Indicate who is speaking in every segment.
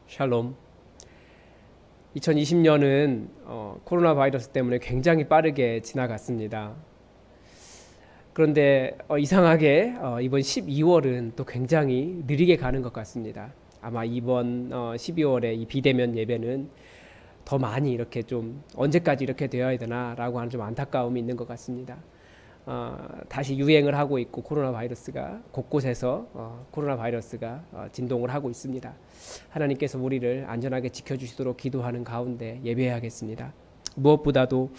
Speaker 1: 샬롬. 2020년은 코로나 바이러스 때문에 굉장히 빠르게 지나갔습니다. 그런데 이상하게 이번 12월은 또 굉장히 느리게 가는 것 같습니다. 아마 이번 12월에 이 비대면 예배는 더 많이 이렇게 좀 언제까지 이렇게 되어야 되나라고 하는 좀 안타까움이 있는 것 같습니다. 다시 유행을 하고 있고 코로나 바이러스가 곳곳에서 코로나 바이러스가 진동을 하고 있습니다. 하나님께서 우리를 안전하게 지켜주시도록 기도하는 가운데 예배하겠습니다. 무엇보다도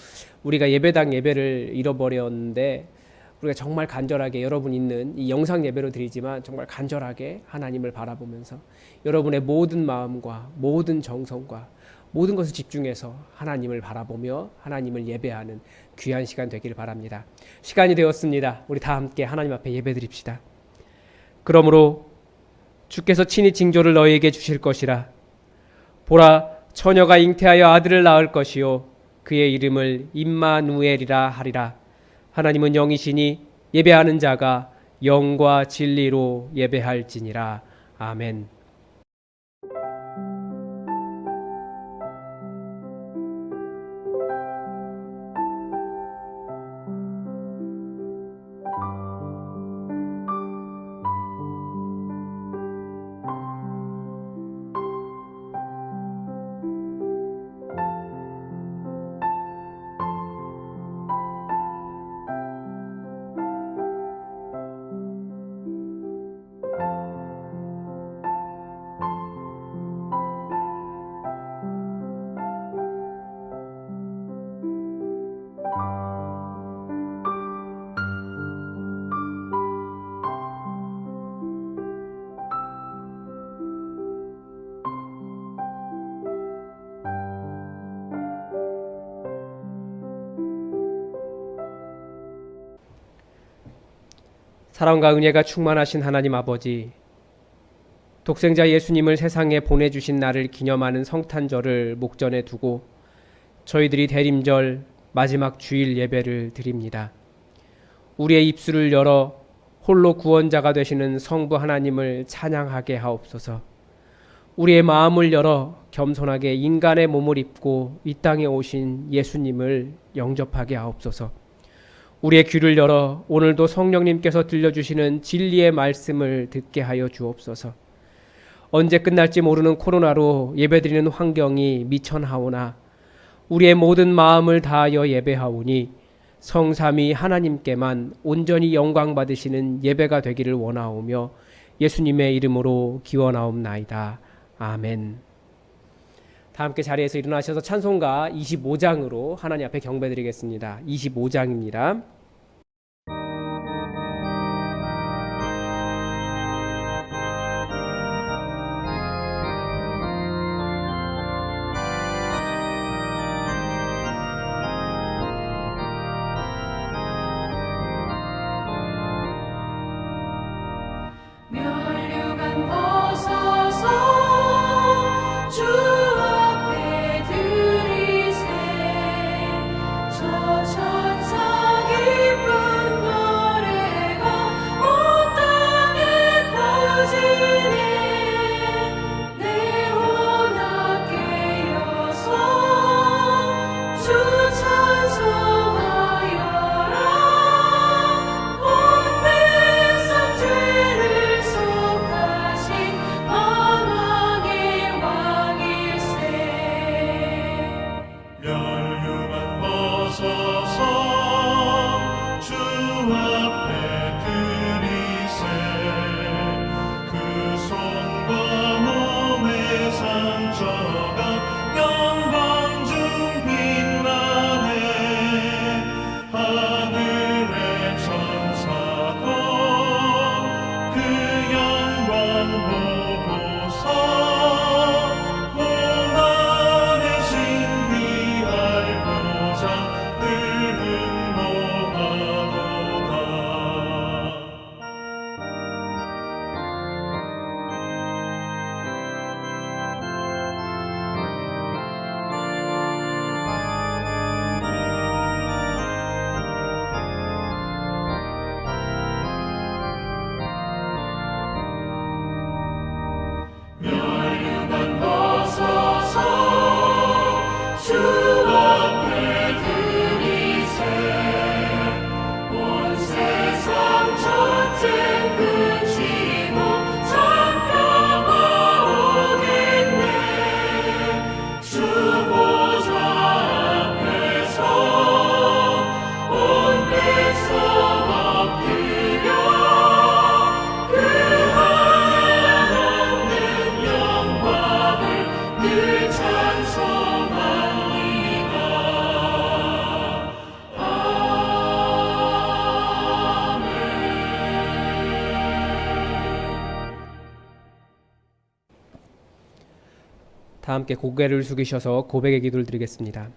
Speaker 1: 우리가 예배당 예배를 잃어버렸는데 우리가 정말 간절하게 여러분 있는 이 영상 예배로 드리지만 정말 간절하게 하나님을 바라보면서 여러분의 모든 마음과 모든 정성과 모든 것을 집중해서 하나님을 바라보며 하나님을 예배하는 귀한 시간 되기를 바랍니다. 시간이 되었습니다. 우리 다 함께 하나님 앞에 예배드립시다. 그러므로 주께서 친히 징조를 너희에게 주실 것이라. 보라, 처녀가 잉태하여 아들을 낳을 것이요 그의 이름을 임마누엘이라 하리라. 하나님은 영이시니 예배하는 자가 영과 진리로 예배할지니라. 아멘. 사랑과 은혜가 충만하신 하나님 아버지, 독생자 예수님을 세상에 보내주신 날을 기념하는 성탄절을 목전에 두고 저희들이 대림절 마지막 주일 예배를 드립니다. 우리의 입술을 열어 홀로 구원자가 되시는 성부 하나님을 찬양하게 하옵소서. 우리의 마음을 열어 겸손하게 인간의 몸을 입고 이 땅에 오신 예수님을 영접하게 하옵소서. 우리의 귀를 열어 오늘도 성령님께서 들려주시는 진리의 말씀을 듣게 하여 주옵소서. 언제 끝날지 모르는 코로나로 예배드리는 환경이 미천하오나 우리의 모든 마음을 다하여 예배하오니 성삼위 하나님께만 온전히 영광 받으시는 예배가 되기를 원하오며 예수님의 이름으로 기원하옵나이다. 아멘. 다 함께 자리에서 일어나셔서 찬송가 25장으로 하나님 앞에 경배드리겠습니다. 25장입니다.
Speaker 2: 천사기
Speaker 1: 다 함께 고개를 숙이셔서 고백의 기도를 드리겠습니다.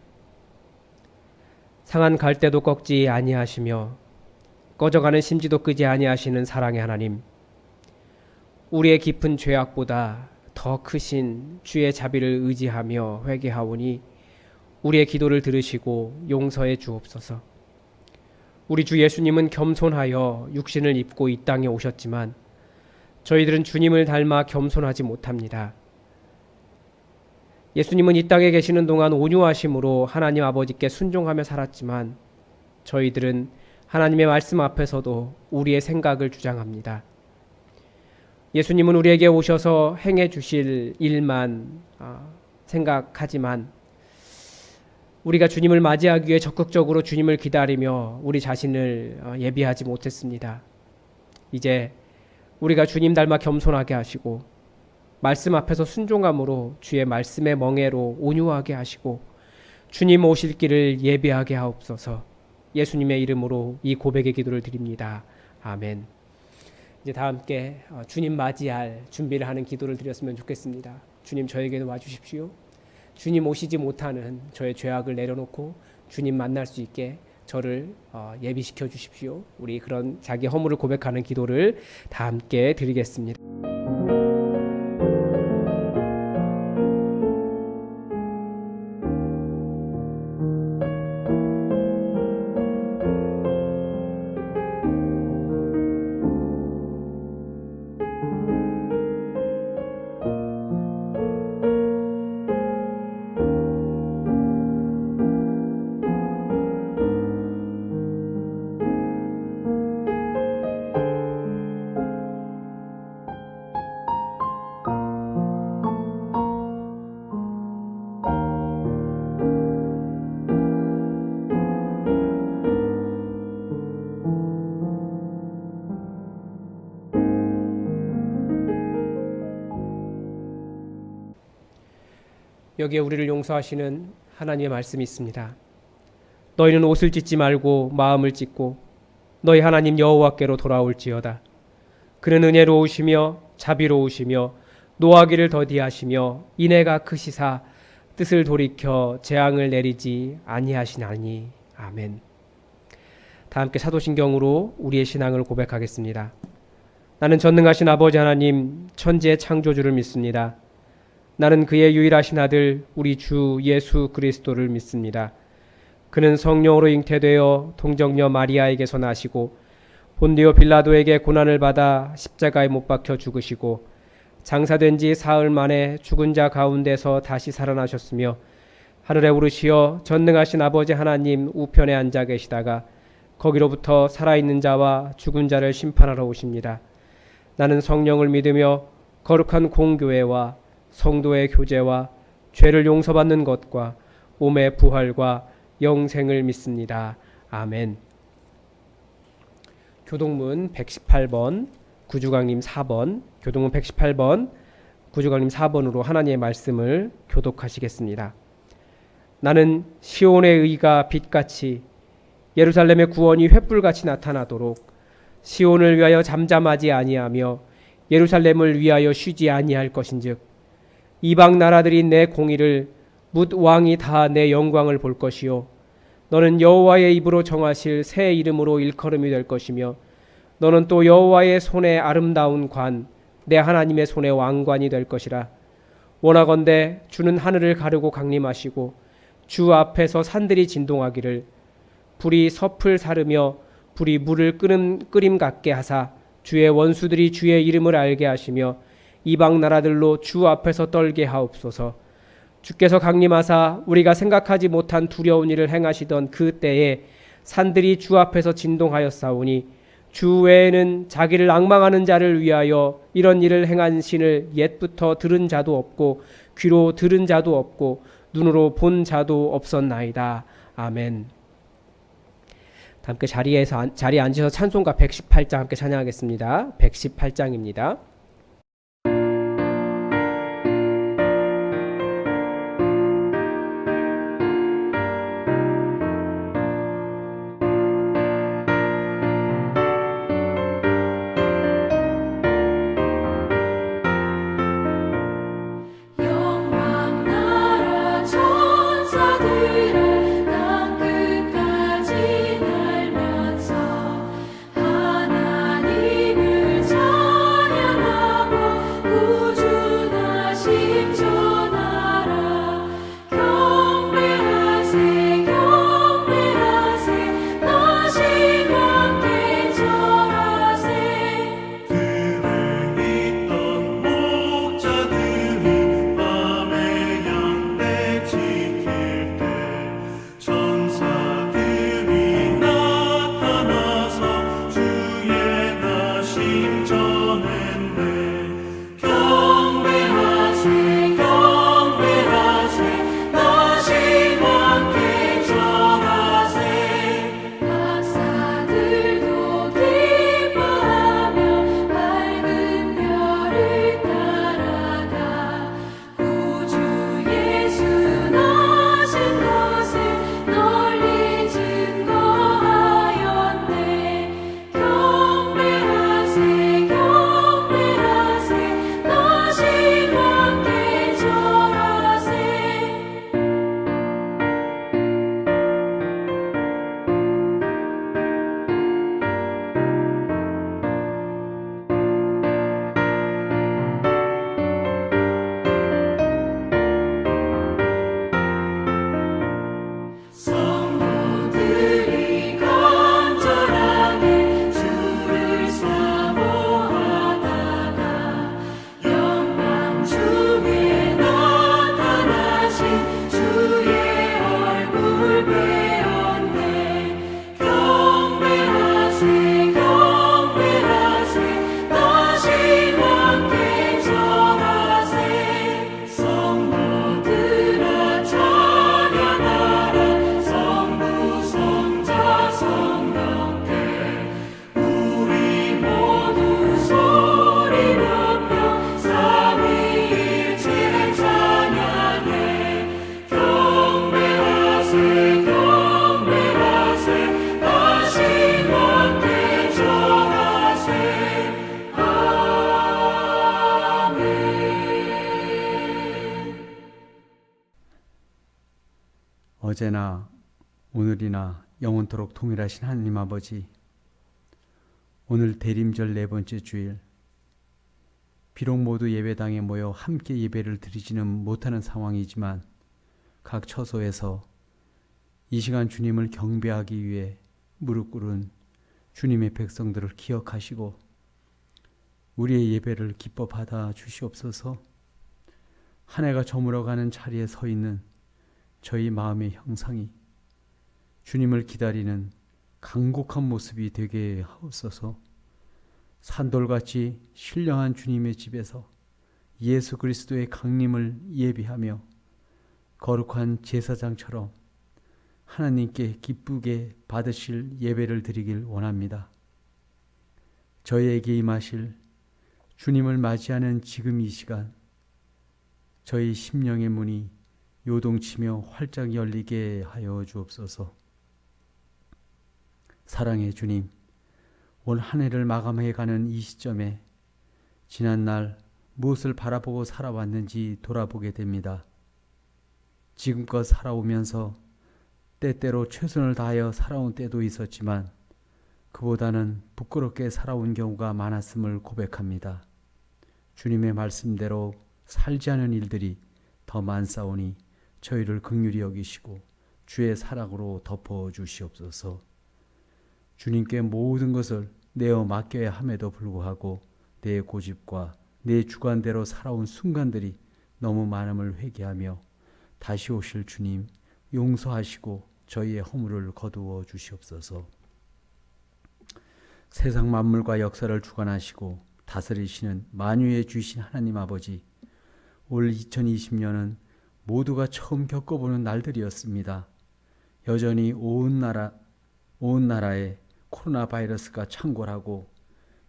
Speaker 1: 상한 갈대도 꺾지 아니하시며 꺼져가는 심지도 끄지 아니하시는 사랑의 하나님, 우리의 깊은 죄악보다 더 크신 주의 자비를 의지하며 회개하오니 우리의 기도를 들으시고 용서해 주옵소서. 우리 주 예수님은 겸손하여 육신을 입고 이 땅에 오셨지만 저희들은 주님을 닮아 겸손하지 못합니다. 예수님은 이 땅에 계시는 동안 온유하심으로 하나님 아버지께 순종하며 살았지만 저희들은 하나님의 말씀 앞에서도 우리의 생각을 주장합니다. 예수님은 우리에게 오셔서 행해 주실 일만 생각하지만 우리가 주님을 맞이하기 위해 적극적으로 주님을 기다리며 우리 자신을 예비하지 못했습니다. 이제 우리가 주님 닮아 겸손하게 하시고 말씀 앞에서 순종함으로 주의 말씀의 멍에로 온유하게 하시고 주님 오실 길을 예비하게 하옵소서. 예수님의 이름으로 이 고백의 기도를 드립니다. 아멘. 이제 다 함께 주님 맞이할 준비를 하는 기도를 드렸으면 좋겠습니다. 주님, 저에게도 와주십시오. 주님 오시지 못하는 저의 죄악을 내려놓고 주님 만날 수 있게 저를 예비시켜 주십시오. 우리 그런 자기 허물을 고백하는 기도를 다 함께 드리겠습니다. 여기에 우리를 용서하시는 하나님의 말씀이 있습니다. 너희는 옷을 찢지 말고 마음을 찢고 너희 하나님 여호와께로 돌아올지어다. 그는 은혜로우시며 자비로우시며 노하기를 더디하시며 인애가 크시사 뜻을 돌이켜 재앙을 내리지 아니하시나니. 아멘. 다 함께 사도신경으로 우리의 신앙을 고백하겠습니다. 나는 전능하신 아버지 하나님 천지의 창조주를 믿습니다. 나는 그의 유일하신 아들 우리 주 예수 그리스도를 믿습니다. 그는 성령으로 잉태되어 동정녀 마리아에게서 나시고 본디오 빌라도에게 고난을 받아 십자가에 못 박혀 죽으시고 장사된 지 사흘 만에 죽은 자 가운데서 다시 살아나셨으며 하늘에 오르시어 전능하신 아버지 하나님 우편에 앉아 계시다가 거기로부터 살아있는 자와 죽은 자를 심판하러 오십니다. 나는 성령을 믿으며 거룩한 공교회와 성도의 교제와 죄를 용서받는 것과 몸의 부활과 영생을 믿습니다. 아멘. 교동문 118번, 구주강림 4번, 교동문 118번, 구주강림 4번으로 하나님의 말씀을 교독하시겠습니다. 나는 시온의 의가 빛같이 예루살렘의 구원이 횃불같이 나타나도록 시온을 위하여 잠잠하지 아니하며 예루살렘을 위하여 쉬지 아니할 것인즉 이방 나라들이 내 공의를 뭇 왕이 다 내 영광을 볼 것이요 너는 여호와의 입으로 정하실 새 이름으로 일컬음이 될 것이며 너는 또 여호와의 손에 아름다운 관 내 하나님의 손에 왕관이 될 것이라. 원하건대 주는 하늘을 가르고 강림하시고 주 앞에서 산들이 진동하기를 불이 섭을 사르며 불이 물을 끓임 같게 하사 주의 원수들이 주의 이름을 알게 하시며 이방 나라들로 주 앞에서 떨게 하옵소서. 주께서 강림하사 우리가 생각하지 못한 두려운 일을 행하시던 그 때에 산들이 주 앞에서 진동하였사오니 주 외에는 자기를 앙망하는 자를 위하여 이런 일을 행한 신을 옛부터 들은 자도 없고 귀로 들은 자도 없고 눈으로 본 자도 없었나이다. 아멘. 함께 자리에 앉으셔서 찬송가 118장 함께 찬양하겠습니다. 118장입니다.
Speaker 2: 영광 어제나 오늘이나 영원토록 동일하신 하나님 아버지, 오늘 대림절 네 번째 주일, 비록 모두 예배당에 모여 함께 예배를 드리지는 못하는 상황이지만 각 처소에서 이 시간 주님을 경배하기 위해 무릎 꿇은 주님의 백성들을 기억하시고 우리의 예배를 기뻐 받아 주시옵소서. 한 해가 저물어가는 자리에 서 있는 저희 마음의 형상이 주님을 기다리는 간곡한 모습이 되게 하옵소서. 산돌같이 신령한 주님의 집에서 예수 그리스도의 강림을 예비하며 거룩한 제사장처럼 하나님께 기쁘게 받으실 예배를 드리길 원합니다. 저희에게 임하실 주님을 맞이하는 지금 이 시간, 저희 심령의 문이 요동치며 활짝 열리게 하여 주옵소서. 사랑의 주님, 올 한 해를 마감해가는 이 시점에 지난날 무엇을 바라보고 살아왔는지 돌아보게 됩니다. 지금껏 살아오면서 때때로 최선을 다하여 살아온 때도 있었지만 그보다는 부끄럽게 살아온 경우가 많았음을 고백합니다. 주님의 말씀대로 살지 않은 일들이 더 많사오니 저희를 긍휼히 여기시고 주의 사랑으로 덮어주시옵소서. 주님께 모든 것을 내어 맡겨야 함에도 불구하고 내 고집과 내 주관대로 살아온 순간들이 너무 많음을 회개하며 다시 오실 주님 용서하시고 저희의 허물을 거두어 주시옵소서. 세상 만물과 역사를 주관하시고 다스리시는 만유의 주이신 하나님 아버지, 올 2020년은 모두가 처음 겪어보는 날들이었습니다. 여전히 온 나라에 코로나 바이러스가 창궐하고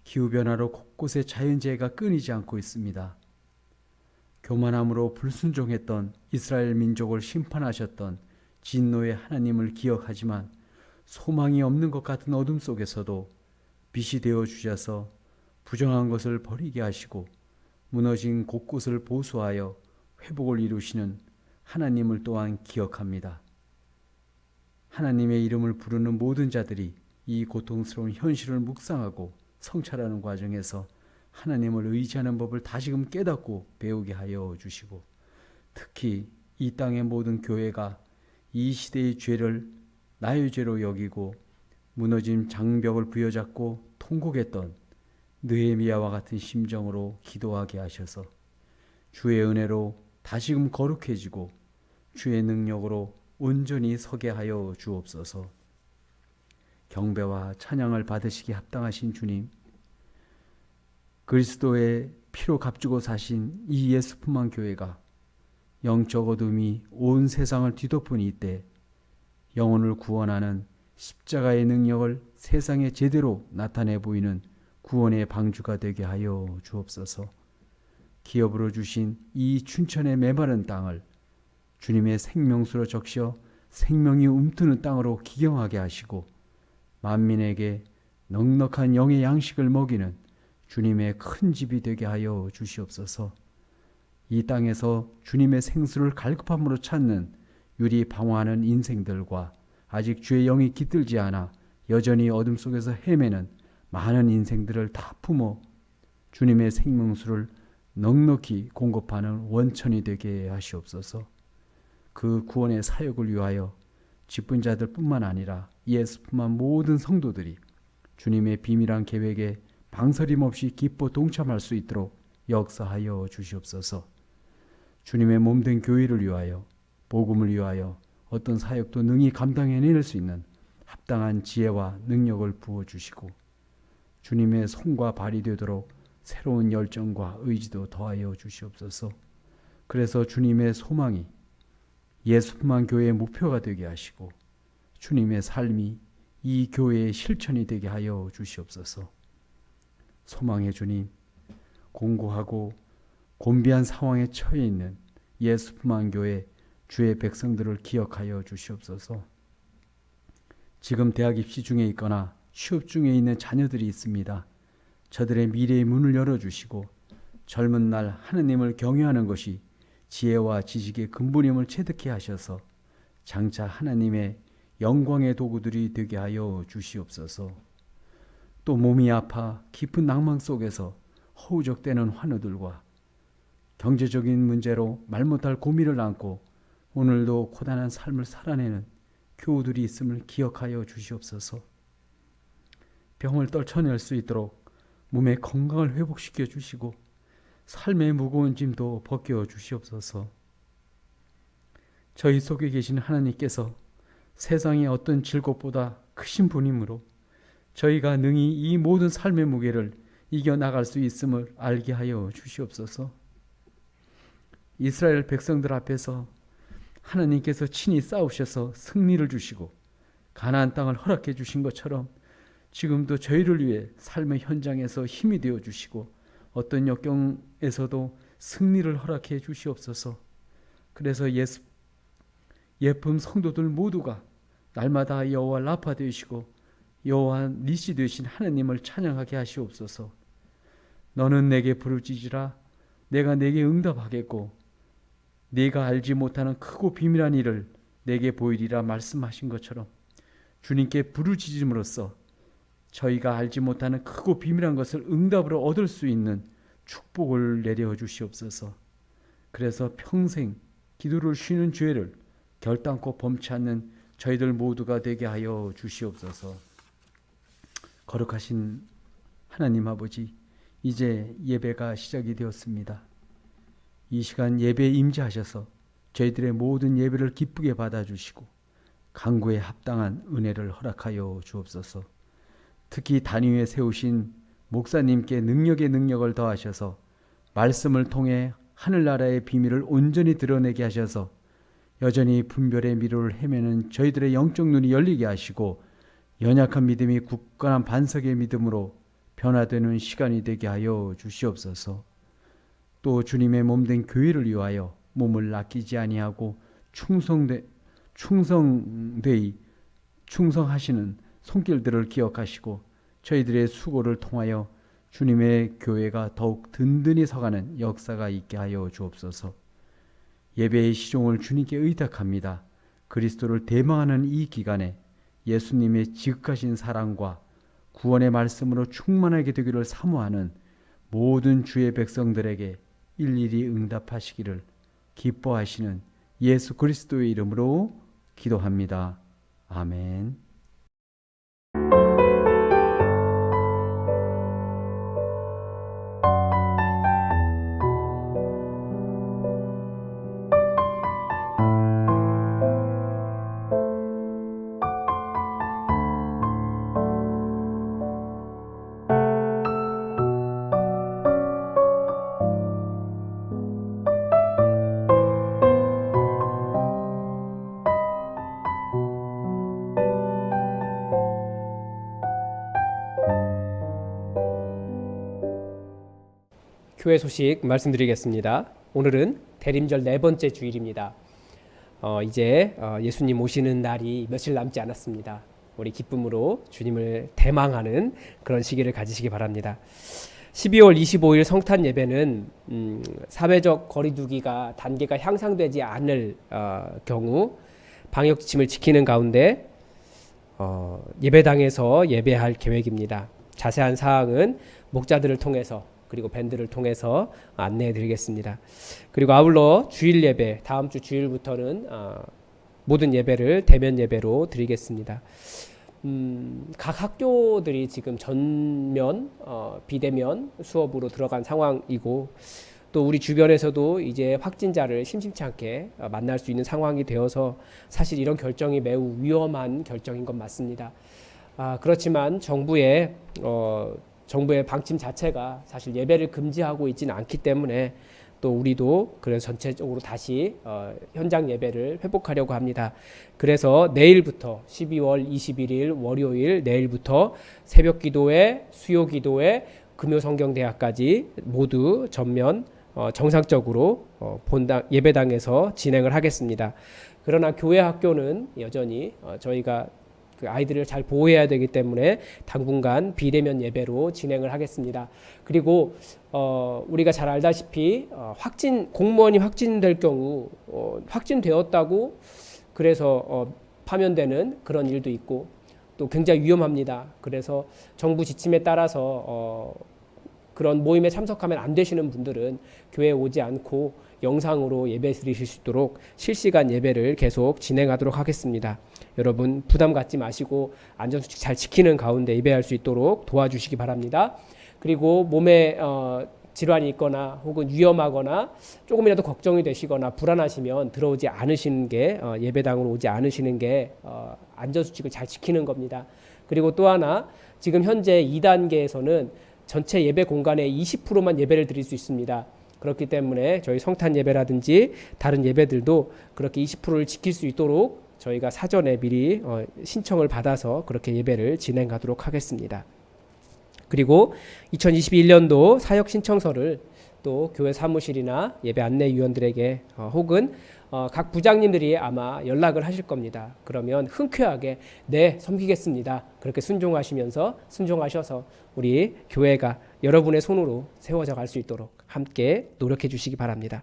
Speaker 2: 기후변화로 곳곳에 자연재해가 끊이지 않고 있습니다. 교만함으로 불순종했던 이스라엘 민족을 심판하셨던 진노의 하나님을 기억하지만 소망이 없는 것 같은 어둠 속에서도 빛이 되어 주셔서 부정한 것을 버리게 하시고 무너진 곳곳을 보수하여 회복을 이루시는 하나님을 또한 기억합니다. 하나님의 이름을 부르는 모든 자들이 이 고통스러운 현실을 묵상하고 성찰하는 과정에서 하나님을 의지하는 법을 다시금 깨닫고 배우게 하여 주시고, 특히 이 땅의 모든 교회가 이 시대의 죄를 나의 죄로 여기고 무너진 장벽을 부여잡고 통곡했던 느헤미야와 같은 심정으로 기도하게 하셔서 주의 은혜로 다시금 거룩해지고 주의 능력으로 온전히 서게 하여 주옵소서. 경배와 찬양을 받으시기 합당하신 주님, 그리스도의 피로 값주고 사신 이 예수품만 교회가 영적 어둠이 온 세상을 뒤덮은 이때 영혼을 구원하는 십자가의 능력을 세상에 제대로 나타내 보이는 구원의 방주가 되게 하여 주옵소서. 기업으로 주신 이 춘천의 메마른 땅을 주님의 생명수로 적셔 생명이 움트는 땅으로 기경하게 하시고 만민에게 넉넉한 영의 양식을 먹이는 주님의 큰 집이 되게 하여 주시옵소서. 이 땅에서 주님의 생수를 갈급함으로 찾는 유리 방황하는 인생들과 아직 주의 영이 깃들지 않아 여전히 어둠 속에서 헤매는 많은 인생들을 다 품어 주님의 생명수를 넉넉히 공급하는 원천이 되게 하시옵소서. 그 구원의 사역을 위하여 직분자들 뿐만 아니라 예수뿐만 모든 성도들이 주님의 비밀한 계획에 방설임 없이 기뻐 동참할 수 있도록 역사하여 주시옵소서. 주님의 몸된 교회를 위하여, 복음을 위하여 어떤 사역도 능히 감당해낼 수 있는 합당한 지혜와 능력을 부어주시고 주님의 손과 발이 되도록 새로운 열정과 의지도 더하여 주시옵소서. 그래서 주님의 소망이 예수뿐만 교회의 목표가 되게 하시고 주님의 삶이 이 교회의 실천이 되게 하여 주시옵소서. 소망의 주님, 공고하고 곤비한 상황에 처해 있는 예수품만 교회 주의 백성들을 기억하여 주시옵소서. 지금 대학 입시 중에 있거나 취업 중에 있는 자녀들이 있습니다. 저들의 미래의 문을 열어주시고 젊은 날 하느님을 경외하는 것이 지혜와 지식의 근본임을 체득케 하셔서 장차 하나님의 영광의 도구들이 되게 하여 주시옵소서. 또 몸이 아파 깊은 낭망 속에서 허우적대는 환우들과 경제적인 문제로 말 못할 고민을 안고 오늘도 고단한 삶을 살아내는 교우들이 있음을 기억하여 주시옵소서. 병을 떨쳐낼 수 있도록 몸의 건강을 회복시켜 주시고 삶의 무거운 짐도 벗겨 주시옵소서. 저희 속에 계신 하나님께서 세상의 어떤 질곡보다 크신 분이므로 저희가 능히 이 모든 삶의 무게를 이겨나갈 수 있음을 알게 하여 주시옵소서. 이스라엘 백성들 앞에서 하나님께서 친히 싸우셔서 승리를 주시고 가나안 땅을 허락해 주신 것처럼 지금도 저희를 위해 삶의 현장에서 힘이 되어 주시고 어떤 역경에서도 승리를 허락해 주시옵소서. 그래서 예품 성도들 모두가 날마다 여호와 라파 되시고 여호와 니시 되신 하나님을 찬양하게 하시옵소서. 너는 내게 부르짖으라 내가 내게 응답하겠고 네가 알지 못하는 크고 비밀한 일을 내게 보이리라 말씀하신 것처럼 주님께 부르짖음으로써 저희가 알지 못하는 크고 비밀한 것을 응답으로 얻을 수 있는 축복을 내려 주시옵소서. 그래서 평생 기도를 쉬는 죄를 결단코 범치 않는 저희들 모두가 되게 하여 주시옵소서. 거룩하신 하나님 아버지, 이제 예배가 시작이 되었습니다. 이 시간 예배에 임재하셔서 저희들의 모든 예배를 기쁘게 받아주시고 간구에 합당한 은혜를 허락하여 주옵소서. 특히 단위에 세우신 목사님께 능력의 능력을 더하셔서 말씀을 통해 하늘나라의 비밀을 온전히 드러내게 하셔서 여전히 분별의 미로를 헤매는 저희들의 영적 눈이 열리게 하시고 연약한 믿음이 굳건한 반석의 믿음으로 변화되는 시간이 되게 하여 주시옵소서. 또 주님의 몸된 교회를 위하여 몸을 아끼지 아니하고 충성하시는 손길들을 기억하시고 저희들의 수고를 통하여 주님의 교회가 더욱 든든히 서가는 역사가 있게 하여 주옵소서. 예배의 시종을 주님께 의탁합니다. 그리스도를 대망하는 이 기간에 예수님의 지극하신 사랑과 구원의 말씀으로 충만하게 되기를 사모하는 모든 주의 백성들에게 일일이 응답하시기를 기뻐하시는 예수 그리스도의 이름으로 기도합니다. 아멘.
Speaker 1: 교회 소식 말씀드리겠습니다. 오늘은 대림절 네 번째 주일입니다. 이제 예수님 오시는 날이 며칠 남지 않았습니다. 우리 기쁨으로 주님을 대망하는 그런 시기를 가지시기 바랍니다. 12월 25일 성탄 예배는 사회적 거리두기가 단계가 향상되지 않을 경우 방역 지침을 지키는 가운데 예배당에서 예배할 계획입니다. 자세한 사항은 목자들을 통해서 그리고 밴드를 통해서 안내해 드리겠습니다. 그리고 아울러 주일 예배, 다음 주 주일부터는 모든 예배를 대면 예배로 드리겠습니다. 각 학교들이 지금 전면, 비대면 수업으로 들어간 상황이고 또 우리 주변에서도 이제 확진자를 심심치 않게 만날 수 있는 상황이 되어서 사실 이런 결정이 매우 위험한 결정인 건 맞습니다. 그렇지만 정부의 방침 자체가 사실 예배를 금지하고 있지는 않기 때문에 또 우리도 그래서 전체적으로 다시 현장 예배를 회복하려고 합니다. 그래서 내일부터 12월 21일 월요일 내일부터 새벽 기도회, 수요 기도회, 금요 성경대학까지 모두 전면 정상적으로 본당 예배당에서 진행을 하겠습니다. 그러나 교회 학교는 여전히 저희가 그 아이들을 잘 보호해야 되기 때문에 당분간 비대면 예배로 진행을 하겠습니다. 그리고 우리가 잘 알다시피 공무원이 확진될 경우 확진되었다고 그래서 파면되는 그런 일도 있고 또 굉장히 위험합니다. 그래서 정부 지침에 따라서 그런 모임에 참석하면 안 되시는 분들은 교회에 오지 않고 영상으로 예배 드리실 수 있도록 실시간 예배를 계속 진행하도록 하겠습니다. 여러분 부담 갖지 마시고 안전수칙 잘 지키는 가운데 예배할 수 있도록 도와주시기 바랍니다. 그리고 몸에 질환이 있거나 혹은 위험하거나 조금이라도 걱정이 되시거나 불안하시면 들어오지 않으시는 게 예배당으로 오지 않으시는 게 안전수칙을 잘 지키는 겁니다. 그리고 또 하나 지금 현재 2단계에서는 전체 예배 공간의 20%만 예배를 드릴 수 있습니다. 그렇기 때문에 저희 성탄 예배라든지 다른 예배들도 그렇게 20%를 지킬 수 있도록 저희가 사전에 미리 신청을 받아서 그렇게 예배를 진행하도록 하겠습니다. 그리고 2021년도 사역 신청서를 또 교회 사무실이나 예배 안내위원들에게 혹은 각 부장님들이 아마 연락을 하실 겁니다. 그러면 흔쾌하게 네, 섬기겠습니다. 그렇게 순종하셔서 우리 교회가 여러분의 손으로 세워져 갈 수 있도록 함께 노력해 주시기 바랍니다.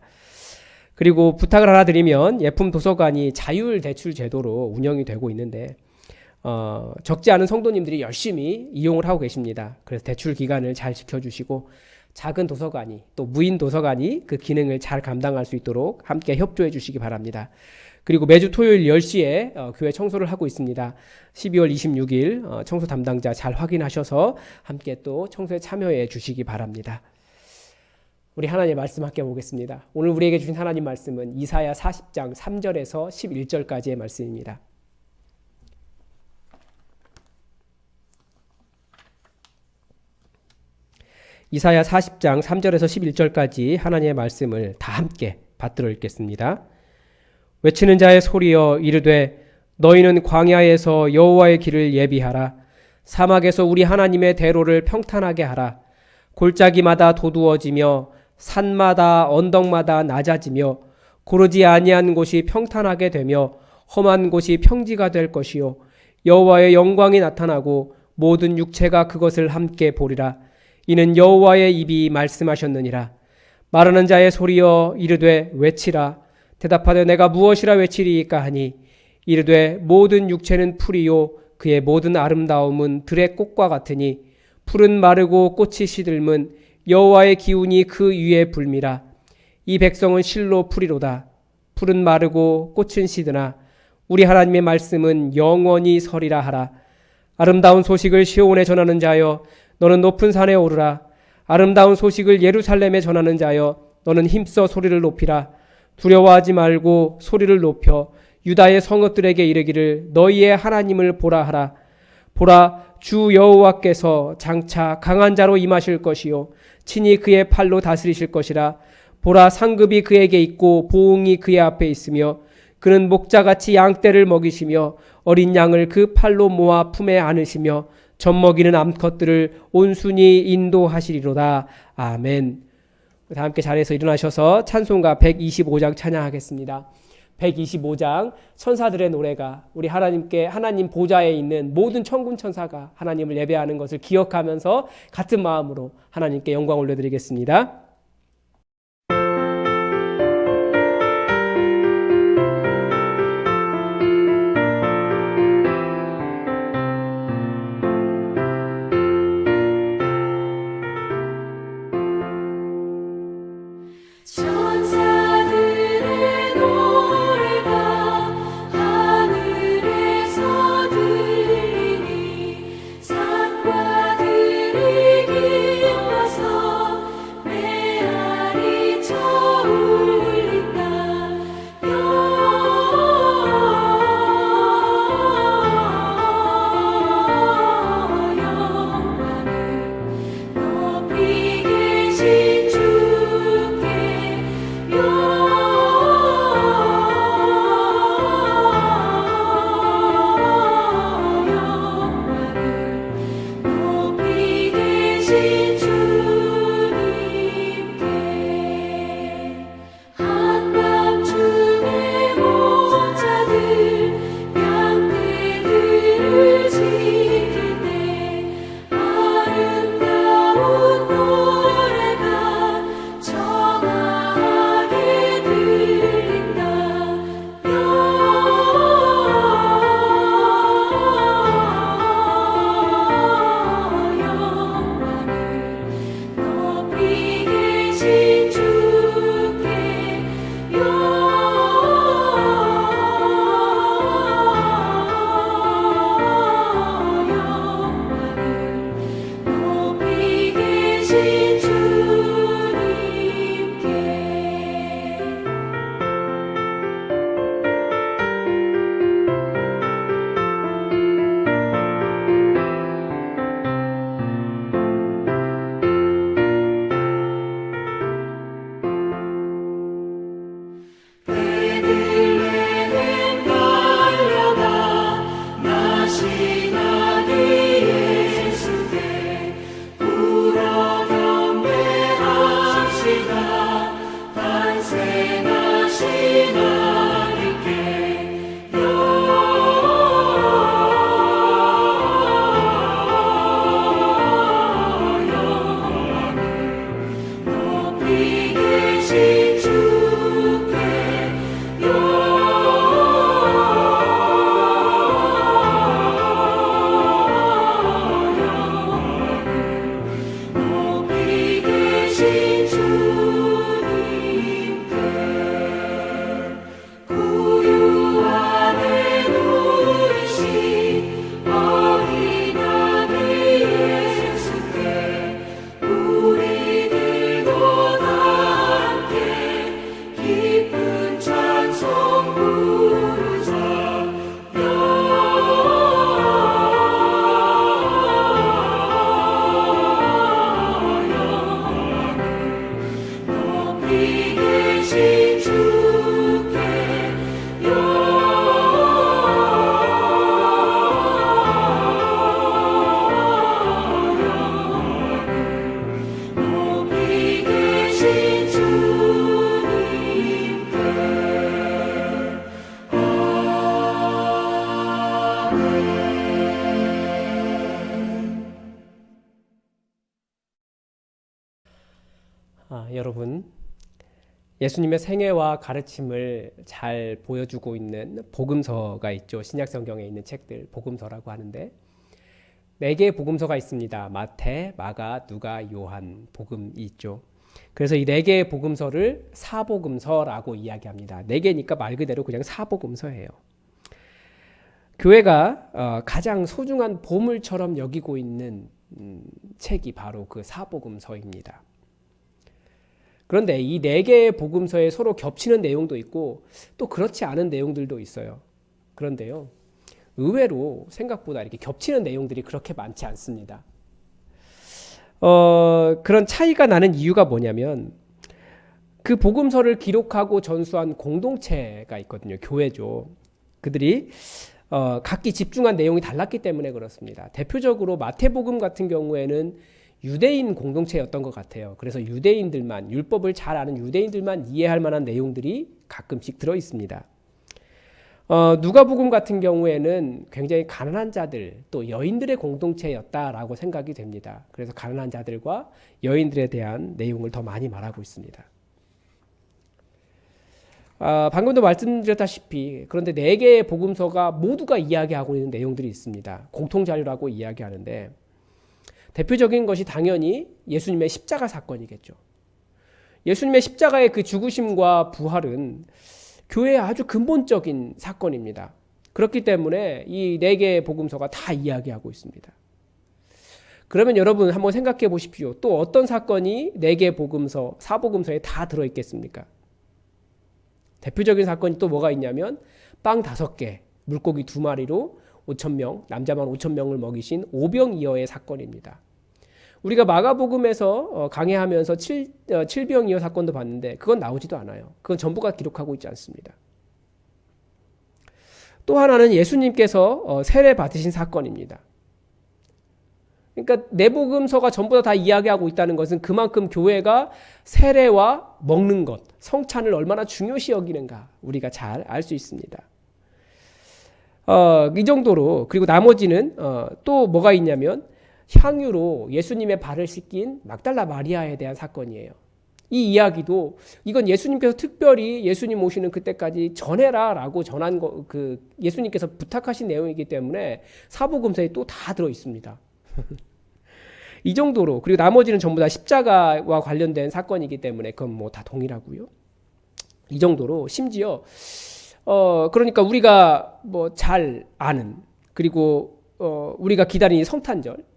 Speaker 1: 그리고 부탁을 하나 드리면 예품 도서관이 자율 대출 제도로 운영이 되고 있는데 적지 않은 성도님들이 열심히 이용을 하고 계십니다. 그래서 대출 기간을 잘 지켜주시고 작은 도서관이 또 무인 도서관이 그 기능을 잘 감당할 수 있도록 함께 협조해 주시기 바랍니다. 그리고 매주 토요일 10시에 교회 청소를 하고 있습니다. 12월 26일 청소 담당자 잘 확인하셔서 함께 또 청소에 참여해 주시기 바랍니다. 우리 하나님의 말씀 함께 보겠습니다. 오늘 우리에게 주신 하나님 말씀은 이사야 40장 3절에서 11절까지의 말씀입니다. 이사야 40장 3절에서 11절까지 하나님의 말씀을 다 함께 받들어 읽겠습니다. 외치는 자의 소리여 이르되 너희는 광야에서 여호와의 길을 예비하라. 사막에서 우리 하나님의 대로를 평탄하게 하라. 골짜기마다 도두어지며 산마다 언덕마다 낮아지며 고르지 아니한 곳이 평탄하게 되며 험한 곳이 평지가 될 것이요 여호와의 영광이 나타나고 모든 육체가 그것을 함께 보리라. 이는 여호와의 입이 말씀하셨느니라. 말하는 자의 소리여 이르되 외치라. 대답하되 내가 무엇이라 외치리이까 하니 이르되 모든 육체는 풀이요 그의 모든 아름다움은 들의 꽃과 같으니 풀은 마르고 꽃이 시들면 여호와의 기운이 그 위에 불미라. 이 백성은 실로 풀이로다. 풀은 마르고 꽃은 시드나 우리 하나님의 말씀은 영원히 서리라 하라. 아름다운 소식을 시온에 전하는 자여 너는 높은 산에 오르라. 아름다운 소식을 예루살렘에 전하는 자여 너는 힘써 소리를 높이라. 두려워하지 말고 소리를 높여 유다의 성읍들에게 이르기를 너희의 하나님을 보라 하라. 보라 주 여호와께서 장차 강한 자로 임하실 것이요 친히 그의 팔로 다스리실 것이라. 보라 상급이 그에게 있고 보응이 그의 앞에 있으며 그는 목자같이 양떼를 먹이시며 어린 양을 그 팔로 모아 품에 안으시며 젖먹이는 암컷들을 온순히 인도하시리로다. 아멘. 다 함께 자리에서 일어나셔서 찬송가 125장 찬양하겠습니다. 125장 천사들의 노래가 우리 하나님께 하나님 보좌에 있는 모든 천군 천사가 하나님을 예배하는 것을 기억하면서 같은 마음으로 하나님께 영광 올려드리겠습니다. 여러분, 예수님의 생애와 가르침을 잘 보여주고 있는 복음서가 있죠. 신약 성경에 있는 책들, 복음서라고 하는데 4개의 복음서가 있습니다. 마태, 마가, 누가, 요한 복음이 있죠. 그래서 이 4개의 복음서를 사복음서라고 이야기합니다. 4개니까 말 그대로 그냥 사복음서예요. 교회가 가장 소중한 보물처럼 여기고 있는 책이 바로 그 사복음서입니다. 그런데 이 4개의 복음서에 서로 겹치는 내용도 있고 또 그렇지 않은 내용들도 있어요. 그런데요, 의외로 생각보다 이렇게 겹치는 내용들이 그렇게 많지 않습니다. 그런 차이가 나는 이유가 뭐냐면 그 복음서를 기록하고 전수한 공동체가 있거든요. 교회죠. 그들이 각기 집중한 내용이 달랐기 때문에 그렇습니다. 대표적으로 마태복음 같은 경우에는 유대인 공동체였던 것 같아요. 그래서 유대인들만, 율법을 잘 아는 유대인들만 이해할 만한 내용들이 가끔씩 들어 있습니다. 누가복음 같은 경우에는 굉장히 가난한 자들, 또 여인들의 공동체였다라고 생각이 됩니다. 그래서 가난한 자들과 여인들에 대한 내용을 더 많이 말하고 있습니다. 방금도 말씀드렸다시피 그런데 4개의 복음서가 모두가 이야기하고 있는 내용들이 있습니다. 공통자료라고 이야기하는데 대표적인 것이 당연히 예수님의 십자가 사건이겠죠. 예수님의 십자가의 그 죽으심과 부활은 교회의 아주 근본적인 사건입니다. 그렇기 때문에 이 4개의 복음서가 다 이야기하고 있습니다. 그러면 여러분 한번 생각해 보십시오. 또 어떤 사건이 4개의 복음서, 사복음서에 다 들어있겠습니까? 대표적인 사건이 또 뭐가 있냐면 빵 5개, 물고기 2마리로 5,000명, 남자만 5,000명을 먹이신 오병이어의 사건입니다. 우리가 마가복음에서 강해하면서 7병이어 사건도 봤는데 그건 나오지도 않아요. 그건 전부가 기록하고 있지 않습니다. 또 하나는 예수님께서 세례 받으신 사건입니다. 그러니까 내복음서가 전부 다 이야기하고 있다는 것은 그만큼 교회가 세례와 먹는 것, 성찬을 얼마나 중요시 여기는가 우리가 잘 알 수 있습니다. 이 정도로. 그리고 나머지는 또 뭐가 있냐면 향유로 예수님의 발을 씻긴 막달라 마리아에 대한 사건이에요. 이 이야기도 이건 예수님께서 특별히 예수님 오시는 그때까지 전해라 라고 전한 거, 그 예수님께서 부탁하신 내용이기 때문에 사복음서에 또 다 들어 있습니다. 이 정도로. 그리고 나머지는 전부 다 십자가와 관련된 사건이기 때문에 그건 뭐 다 동일하고요. 이 정도로. 심지어 그러니까 우리가 뭐 잘 아는, 그리고 우리가 기다리는 성탄절,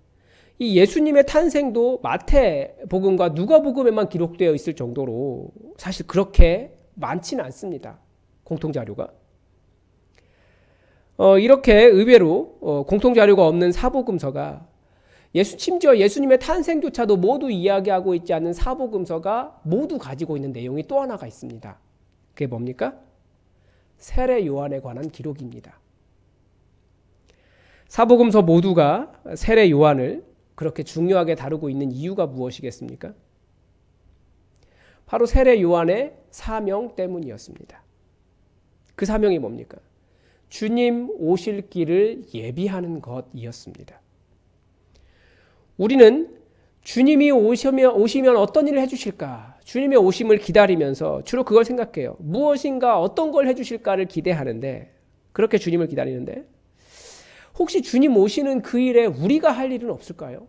Speaker 1: 이 예수님의 탄생도 마태복음과 누가복음에만 기록되어 있을 정도로 사실 그렇게 많지는 않습니다. 공통자료가. 이렇게 의외로 공통자료가 없는 사복음서가 심지어 예수님의 탄생조차도 모두 이야기하고 있지 않는 사복음서가 모두 가지고 있는 내용이 또 하나가 있습니다. 그게 뭡니까? 세례 요한에 관한 기록입니다. 사복음서 모두가 세례 요한을 그렇게 중요하게 다루고 있는 이유가 무엇이겠습니까? 바로 세례 요한의 사명 때문이었습니다. 그 사명이 뭡니까? 주님 오실 길을 예비하는 것이었습니다. 우리는 주님이 오시면 어떤 일을 해주실까? 주님의 오심을 기다리면서 주로 그걸 생각해요. 무엇인가 어떤 걸 해주실까를 기대하는데, 그렇게 주님을 기다리는데 혹시 주님 오시는 그 일에 우리가 할 일은 없을까요?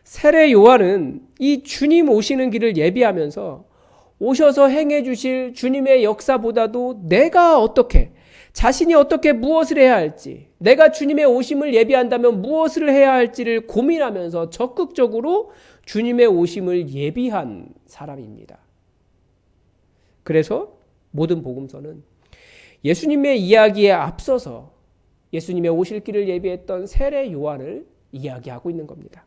Speaker 1: 세례 요한은 이 주님 오시는 길을 예비하면서 오셔서 행해 주실 주님의 역사보다도 내가 어떻게, 자신이 어떻게 무엇을 해야 할지, 내가 주님의 오심을 예비한다면 무엇을 해야 할지를 고민하면서 적극적으로 주님의 오심을 예비한 사람입니다. 그래서 모든 복음서는 예수님의 이야기에 앞서서 예수님의 오실 길을 예비했던 세례 요한을 이야기하고 있는 겁니다.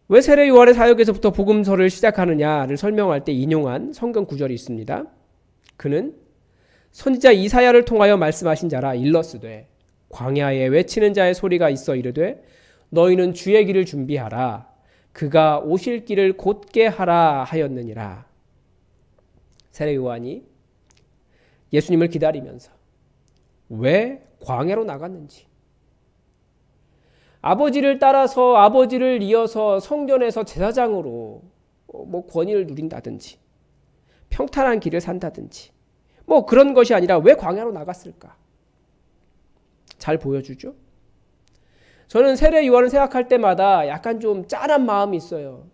Speaker 1: 왜 세례 요한의 사역에서부터 복음서를 시작하느냐를 설명할 때 인용한 성경 구절이 있습니다. 그는 선지자 이사야를 통하여 말씀하신 자라. 일러스되 광야에 외치는 자의 소리가 있어 이르되 너희는 주의 길을 준비하라. 그가 오실 길을 곧게 하라 하였느니라. 세례 요한이 예수님을 기다리면서 왜 광야로 나갔는지, 아버지를 따라서 아버지를 이어서 성전에서 제사장으로 권위를 누린다든지 평탄한 길을 산다든지 그런 것이 아니라 왜 광야로 나갔을까? 잘 보여주죠. 저는 세례 요한을 생각할 때마다 약간 좀 짠한 마음이 있어요.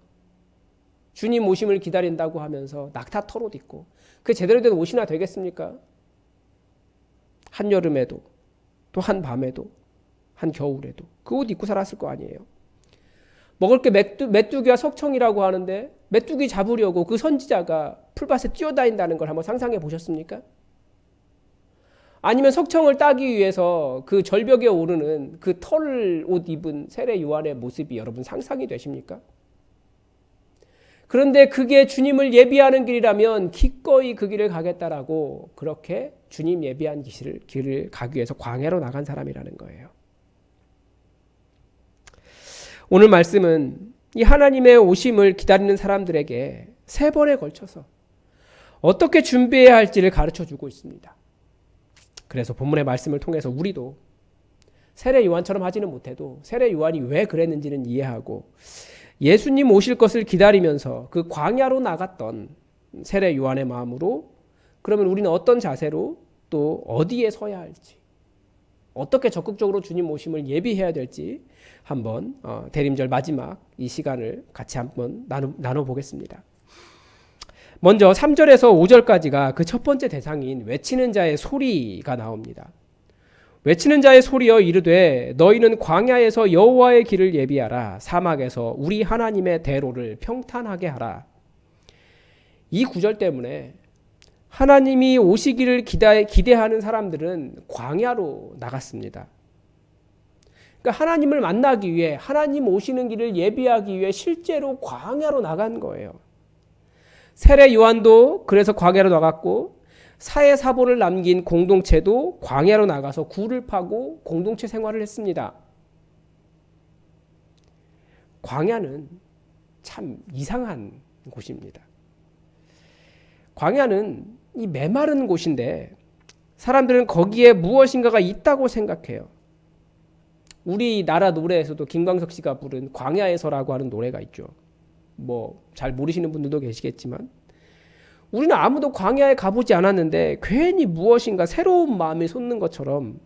Speaker 1: 주님 오심을 기다린다고 하면서 낙타 털옷 입고 그게 제대로 된 옷이나 되겠습니까? 한여름에도 또 한밤에도 한겨울에도 그 옷 입고 살았을 거 아니에요. 먹을 게 메뚜기와 석청이라고 하는데 메뚜기 잡으려고 그 선지자가 풀밭에 뛰어다닌다는 걸 한번 상상해 보셨습니까? 아니면 석청을 따기 위해서 그 절벽에 오르는 그 털 옷 입은 세례 요한의 모습이 여러분 상상이 되십니까? 그런데 그게 주님을 예비하는 길이라면 기꺼이 그 길을 가겠다라고 그렇게 주님 예비한 길을 가기 위해서 광야로 나간 사람이라는 거예요. 오늘 말씀은 이 하나님의 오심을 기다리는 사람들에게 3번에 걸쳐서 어떻게 준비해야 할지를 가르쳐주고 있습니다. 그래서 본문의 말씀을 통해서 우리도 세례 요한처럼 하지는 못해도 세례 요한이 왜 그랬는지는 이해하고 예수님 오실 것을 기다리면서 그 광야로 나갔던 세례 요한의 마음으로 그러면 우리는 어떤 자세로 또 어디에 서야 할지 어떻게 적극적으로 주님 오심을 예비해야 될지 한번 대림절 마지막 이 시간을 같이 한번 나눠보겠습니다. 먼저 3절에서 5절까지가 그 첫 번째 대상인 외치는 자의 소리가 나옵니다. 외치는 자의 소리여 이르되 너희는 광야에서 여호와의 길을 예비하라. 사막에서 우리 하나님의 대로를 평탄하게 하라. 이 구절 때문에 하나님이 오시기를 기대하는 사람들은 광야로 나갔습니다. 그러니까 하나님을 만나기 위해 하나님 오시는 길을 예비하기 위해 실제로 광야로 나간 거예요. 세례 요한도 그래서 광야로 나갔고 사회 사본을 남긴 공동체도 광야로 나가서 굴을 파고 공동체 생활을 했습니다. 광야는 참 이상한 곳입니다. 광야는 이 메마른 곳인데 사람들은 거기에 무엇인가가 있다고 생각해요. 우리나라 노래에서도 김광석 씨가 부른 광야에서라고 하는 노래가 있죠. 잘 모르시는 분들도 계시겠지만 우리는 아무도 광야에 가보지 않았는데 괜히 무엇인가 새로운 마음이 솟는 것처럼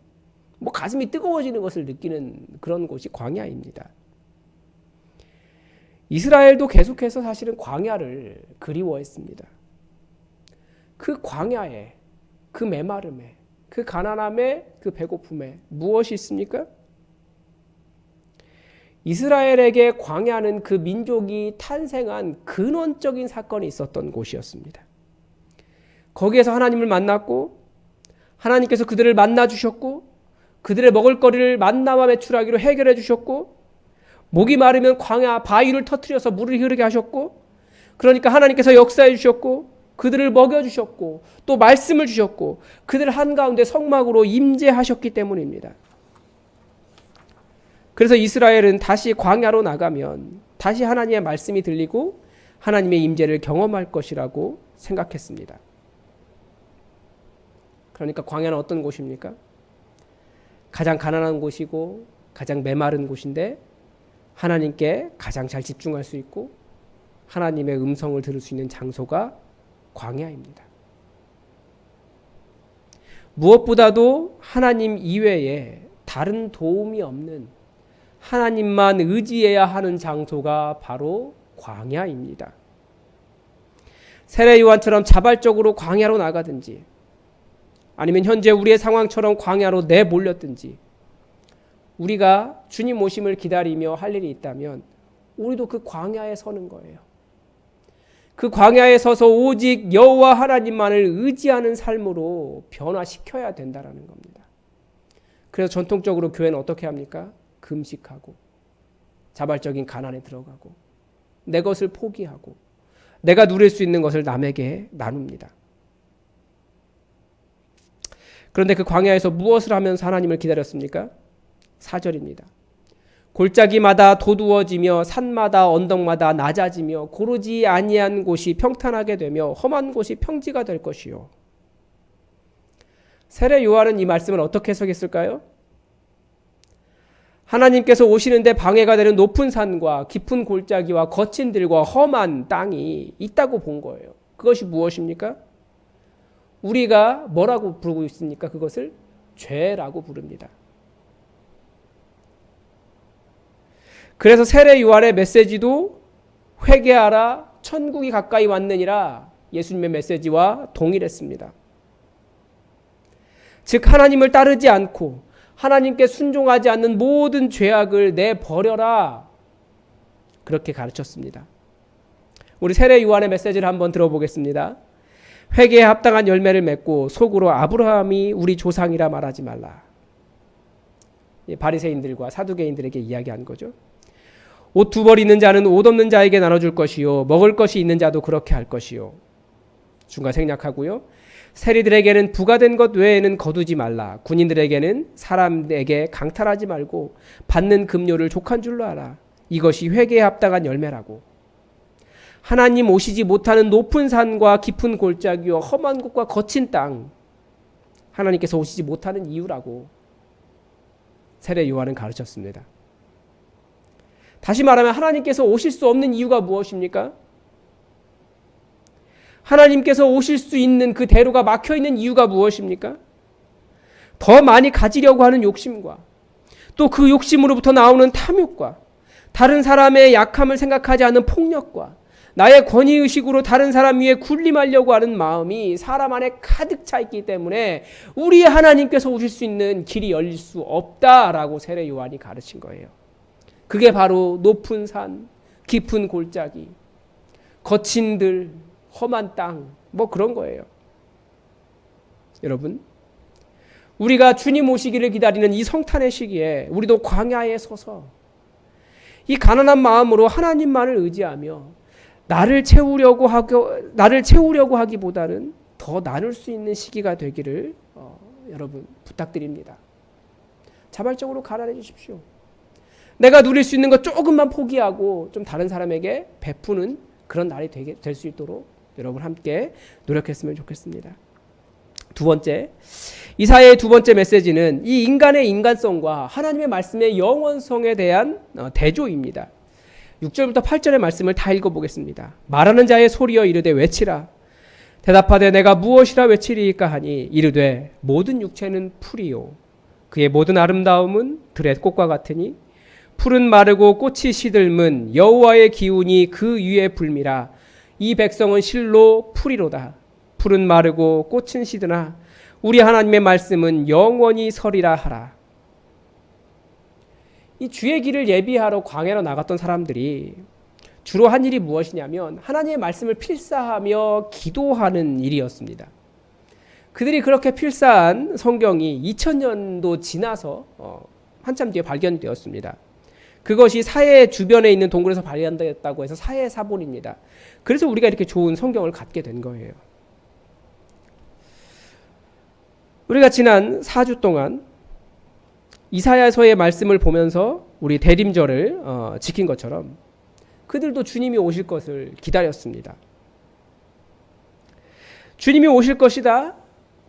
Speaker 1: 가슴이 뜨거워지는 것을 느끼는 그런 곳이 광야입니다. 이스라엘도 계속해서 사실은 광야를 그리워했습니다. 그 광야에, 그 메마름에, 그 가난함에, 그 배고픔에 무엇이 있습니까? 이스라엘에게 광야는 그 민족이 탄생한 근원적인 사건이 있었던 곳이었습니다. 거기에서 하나님을 만났고 하나님께서 그들을 만나주셨고 그들의 먹을거리를 만나와 매출하기로 해결해 주셨고 목이 마르면 광야 바위를 터뜨려서 물을 흐르게 하셨고 그러니까 하나님께서 역사해 주셨고 그들을 먹여주셨고 또 말씀을 주셨고 그들 한가운데 성막으로 임재하셨기 때문입니다. 그래서 이스라엘은 다시 광야로 나가면 다시 하나님의 말씀이 들리고 하나님의 임재를 경험할 것이라고 생각했습니다. 그러니까 광야는 어떤 곳입니까? 가장 가난한 곳이고 가장 메마른 곳인데 하나님께 가장 잘 집중할 수 있고 하나님의 음성을 들을 수 있는 장소가 광야입니다. 무엇보다도 하나님 이외에 다른 도움이 없는 하나님만 의지해야 하는 장소가 바로 광야입니다. 세례 요한처럼 자발적으로 광야로 나가든지 아니면 현재 우리의 상황처럼 광야로 내몰렸든지 우리가 주님 오심을 기다리며 할 일이 있다면 우리도 그 광야에 서는 거예요. 그 광야에 서서 오직 여호와 하나님만을 의지하는 삶으로 변화시켜야 된다라는 겁니다. 그래서 전통적으로 교회는 어떻게 합니까? 금식하고 자발적인 가난에 들어가고 내 것을 포기하고 내가 누릴 수 있는 것을 남에게 나눕니다. 그런데 그 광야에서 무엇을 하면서 하나님을 기다렸습니까? 4절입니다. 골짜기마다 도두어지며 산마다 언덕마다 낮아지며 고르지 아니한 곳이 평탄하게 되며 험한 곳이 평지가 될 것이요. 세례 요한은 이 말씀을 어떻게 해석했을까요? 하나님께서 오시는데 방해가 되는 높은 산과 깊은 골짜기와 거친 들과 험한 땅이 있다고 본 거예요. 그것이 무엇입니까? 우리가 뭐라고 부르고 있습니까? 그것을 죄라고 부릅니다. 그래서 세례 요한의 메시지도 회개하라, 천국이 가까이 왔느니라, 예수님의 메시지와 동일했습니다. 즉 하나님을 따르지 않고 하나님께 순종하지 않는 모든 죄악을 내버려라, 그렇게 가르쳤습니다. 우리 세례 요한의 메시지를 한번 들어보겠습니다. 회개에 합당한 열매를 맺고 속으로 아브라함이 우리 조상이라 말하지 말라. 바리새인들과 사두개인들에게 이야기한 거죠. 옷 두 벌 있는 자는 옷 없는 자에게 나눠줄 것이요, 먹을 것이 있는 자도 그렇게 할 것이요. 중간 생략하고요. 세리들에게는 부과된 것 외에는 거두지 말라. 군인들에게는 사람에게 강탈하지 말고 받는 급료를 족한 줄로 알아. 이것이 회개에 합당한 열매라고. 하나님 오시지 못하는 높은 산과 깊은 골짜기와 험한 곳과 거친 땅, 하나님께서 오시지 못하는 이유라고 세례 요한은 가르쳤습니다. 다시 말하면 하나님께서 오실 수 없는 이유가 무엇입니까? 하나님께서 오실 수 있는 그 대로가 막혀있는 이유가 무엇입니까? 더 많이 가지려고 하는 욕심과 또 그 욕심으로부터 나오는 탐욕과 다른 사람의 약함을 생각하지 않는 폭력과 나의 권위의식으로 다른 사람 위에 군림하려고 하는 마음이 사람 안에 가득 차 있기 때문에 우리 하나님께서 오실 수 있는 길이 열릴 수 없다라고 세례 요한이 가르친 거예요. 그게 바로 높은 산, 깊은 골짜기, 거친 들, 험한 땅, 뭐 그런 거예요. 여러분, 우리가 주님 오시기를 기다리는 이 성탄의 시기에 우리도 광야에 서서 이 가난한 마음으로 하나님만을 의지하며 나를 채우려고 하기보다는 더 나눌 수 있는 시기가 되기를 여러분 부탁드립니다. 자발적으로 가난해 주십시오. 내가 누릴 수 있는 것 조금만 포기하고 좀 다른 사람에게 베푸는 그런 날이 될 수 있도록 여러분 함께 노력했으면 좋겠습니다. 두 번째, 이사야의 두 번째 메시지는 이 인간의 인간성과 하나님의 말씀의 영원성에 대한 대조입니다. 6절부터 8절의 말씀을 다 읽어보겠습니다. 말하는 자의 소리여 이르되 외치라. 대답하되 내가 무엇이라 외치리이까 하니 이르되 모든 육체는 풀이요 그의 모든 아름다움은 들의 꽃과 같으니 풀은 마르고 꽃이 시들면 여호와의 기운이 그 위에 불미라. 이 백성은 실로 풀이로다. 풀은 마르고 꽃은 시드나 우리 하나님의 말씀은 영원히 서리라 하라. 이 주의 길을 예비하러 광야로 나갔던 사람들이 주로 한 일이 무엇이냐면 하나님의 말씀을 필사하며 기도하는 일이었습니다. 그들이 그렇게 필사한 성경이 2000년도 지나서 한참 뒤에 발견되었습니다. 그것이 사해 주변에 있는 동굴에서 발견되었다고 해서 사해 사본입니다. 그래서 우리가 이렇게 좋은 성경을 갖게 된 거예요. 우리가 지난 4주 동안 이사야서의 말씀을 보면서 우리 대림절을 지킨 것처럼 그들도 주님이 오실 것을 기다렸습니다. 주님이 오실 것이다.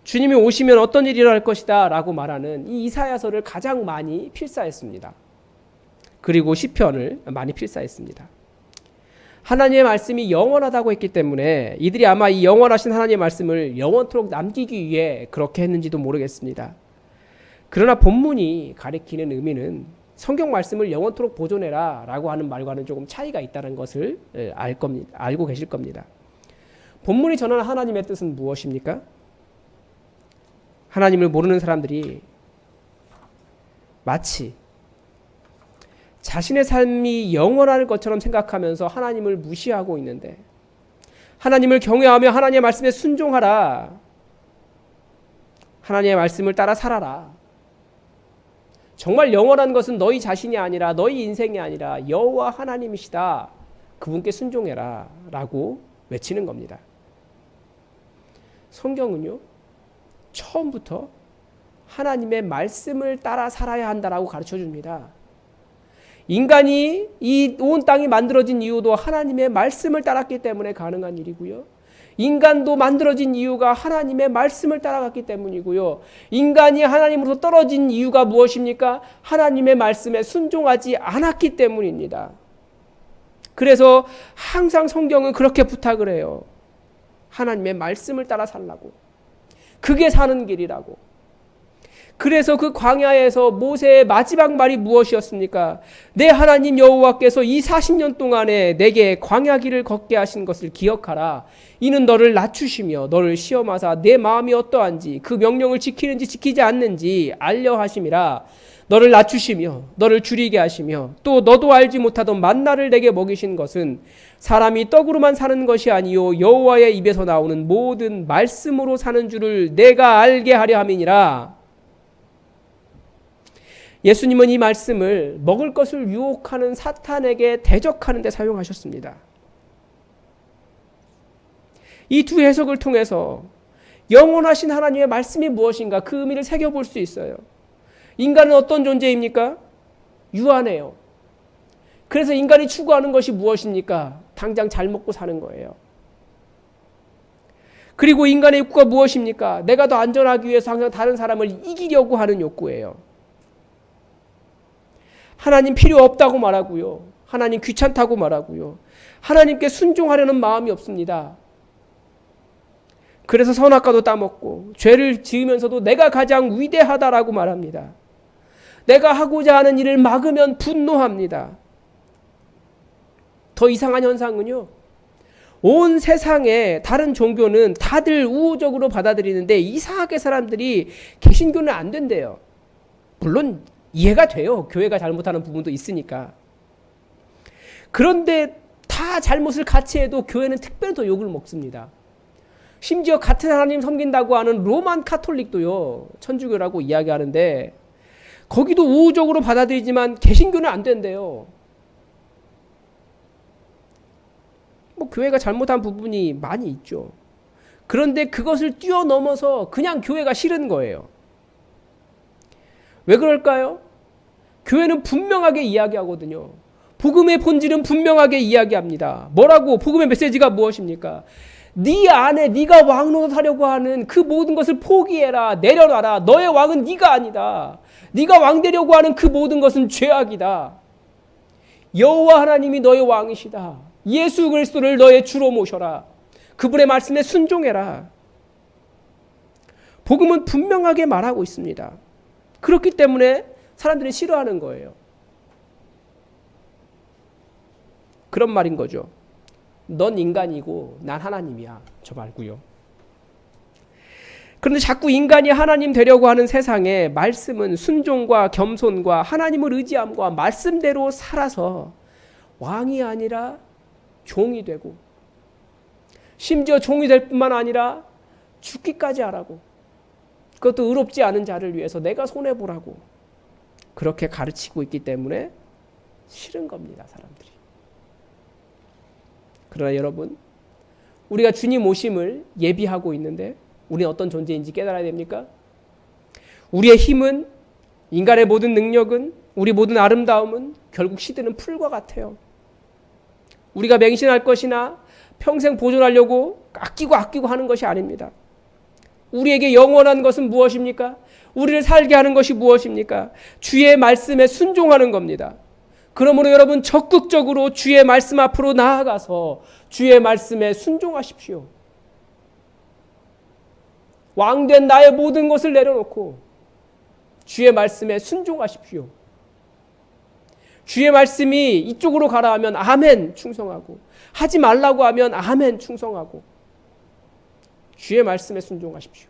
Speaker 1: 주님이 오시면 어떤 일이 일어날 것이다 라고 말하는 이 이사야서를 가장 많이 필사했습니다. 그리고 시편을 많이 필사했습니다. 하나님의 말씀이 영원하다고 했기 때문에 이들이 아마 이 영원하신 하나님의 말씀을 영원토록 남기기 위해 그렇게 했는지도 모르겠습니다. 그러나 본문이 가리키는 의미는 성경 말씀을 영원토록 보존해라 라고 하는 말과는 조금 차이가 있다는 것을 알고 계실 겁니다. 본문이 전하는 하나님의 뜻은 무엇입니까? 하나님을 모르는 사람들이 마치 자신의 삶이 영원할 것처럼 생각하면서 하나님을 무시하고 있는데 하나님을 경외하며 하나님의 말씀에 순종하라. 하나님의 말씀을 따라 살아라. 정말 영원한 것은 너희 자신이 아니라 너희 인생이 아니라 여호와 하나님이시다. 그분께 순종해라 라고 외치는 겁니다. 성경은요 처음부터 하나님의 말씀을 따라 살아야 한다라고 가르쳐 줍니다. 인간이 이 온 땅이 만들어진 이유도 하나님의 말씀을 따랐기 때문에 가능한 일이고요. 인간도 만들어진 이유가 하나님의 말씀을 따라갔기 때문이고요. 인간이 하나님으로부터 떨어진 이유가 무엇입니까? 하나님의 말씀에 순종하지 않았기 때문입니다. 그래서 항상 성경은 그렇게 부탁을 해요. 하나님의 말씀을 따라 살라고. 그게 사는 길이라고. 그래서 그 광야에서 모세의 마지막 말이 무엇이었습니까? 내 하나님 여호와께서 이 40년 동안에 내게 광야 길을 걷게 하신 것을 기억하라. 이는 너를 낮추시며 너를 시험하사 내 마음이 어떠한지 그 명령을 지키는지 지키지 않는지 알려 하심이라. 너를 낮추시며 너를 줄이게 하시며 또 너도 알지 못하던 만나를 내게 먹이신 것은 사람이 떡으로만 사는 것이 아니요 여호와의 입에서 나오는 모든 말씀으로 사는 줄을 내가 알게 하려 함이니라. 예수님은 이 말씀을 먹을 것을 유혹하는 사탄에게 대적하는 데 사용하셨습니다. 이 두 해석을 통해서 영원하신 하나님의 말씀이 무엇인가 그 의미를 새겨볼 수 있어요. 인간은 어떤 존재입니까? 유한해요. 그래서 인간이 추구하는 것이 무엇입니까? 당장 잘 먹고 사는 거예요. 그리고 인간의 욕구가 무엇입니까? 내가 더 안전하기 위해서 항상 다른 사람을 이기려고 하는 욕구예요. 하나님 필요 없다고 말하고요. 하나님 귀찮다고 말하고요. 하나님께 순종하려는 마음이 없습니다. 그래서 선악과도 따먹고 죄를 지으면서도 내가 가장 위대하다라고 말합니다. 내가 하고자 하는 일을 막으면 분노합니다. 더 이상한 현상은요. 온 세상의 다른 종교는 다들 우호적으로 받아들이는데 이상하게 사람들이 개신교는 안 된대요. 물론 이해가 돼요. 교회가 잘못하는 부분도 있으니까. 그런데 다 잘못을 같이 해도 교회는 특별히 더 욕을 먹습니다. 심지어 같은 하나님 섬긴다고 하는 로만 카톨릭도요. 천주교라고 이야기하는데 거기도 우호적으로 받아들이지만 개신교는 안 된대요. 뭐 교회가 잘못한 부분이 많이 있죠. 그런데 그것을 뛰어넘어서 그냥 교회가 싫은 거예요. 왜 그럴까요? 교회는 분명하게 이야기하거든요. 복음의 본질은 분명하게 이야기합니다. 뭐라고? 복음의 메시지가 무엇입니까? 네 안에 네가 왕노릇하려고 하는 그 모든 것을 포기해라. 내려놔라. 너의 왕은 네가 아니다. 네가 왕 되려고 하는 그 모든 것은 죄악이다. 여호와 하나님이 너의 왕이시다. 예수 그리스도를 너의 주로 모셔라. 그분의 말씀에 순종해라. 복음은 분명하게 말하고 있습니다. 그렇기 때문에 사람들이 싫어하는 거예요. 그런 말인 거죠. 넌 인간이고 난 하나님이야. 저 말고요. 그런데 자꾸 인간이 하나님 되려고 하는 세상에 말씀은 순종과 겸손과 하나님을 의지함과 말씀대로 살아서 왕이 아니라 종이 되고 심지어 종이 될 뿐만 아니라 죽기까지 하라고, 그것도 의롭지 않은 자를 위해서 내가 손해보라고 그렇게 가르치고 있기 때문에 싫은 겁니다. 사람들이. 그러나 여러분, 우리가 주님 오심을 예비하고 있는데 우리는 어떤 존재인지 깨달아야 됩니까? 우리의 힘은, 인간의 모든 능력은, 우리 모든 아름다움은 결국 시드는 풀과 같아요. 우리가 맹신할 것이나 평생 보존하려고 아끼고 하는 것이 아닙니다. 우리에게 영원한 것은 무엇입니까? 우리를 살게 하는 것이 무엇입니까? 주의 말씀에 순종하는 겁니다. 그러므로 여러분 적극적으로 주의 말씀 앞으로 나아가서 주의 말씀에 순종하십시오. 왕된 나의 모든 것을 내려놓고 주의 말씀에 순종하십시오. 주의 말씀이 이쪽으로 가라 하면 아멘 충성하고, 하지 말라고 하면 아멘 충성하고, 주의 말씀에 순종하십시오.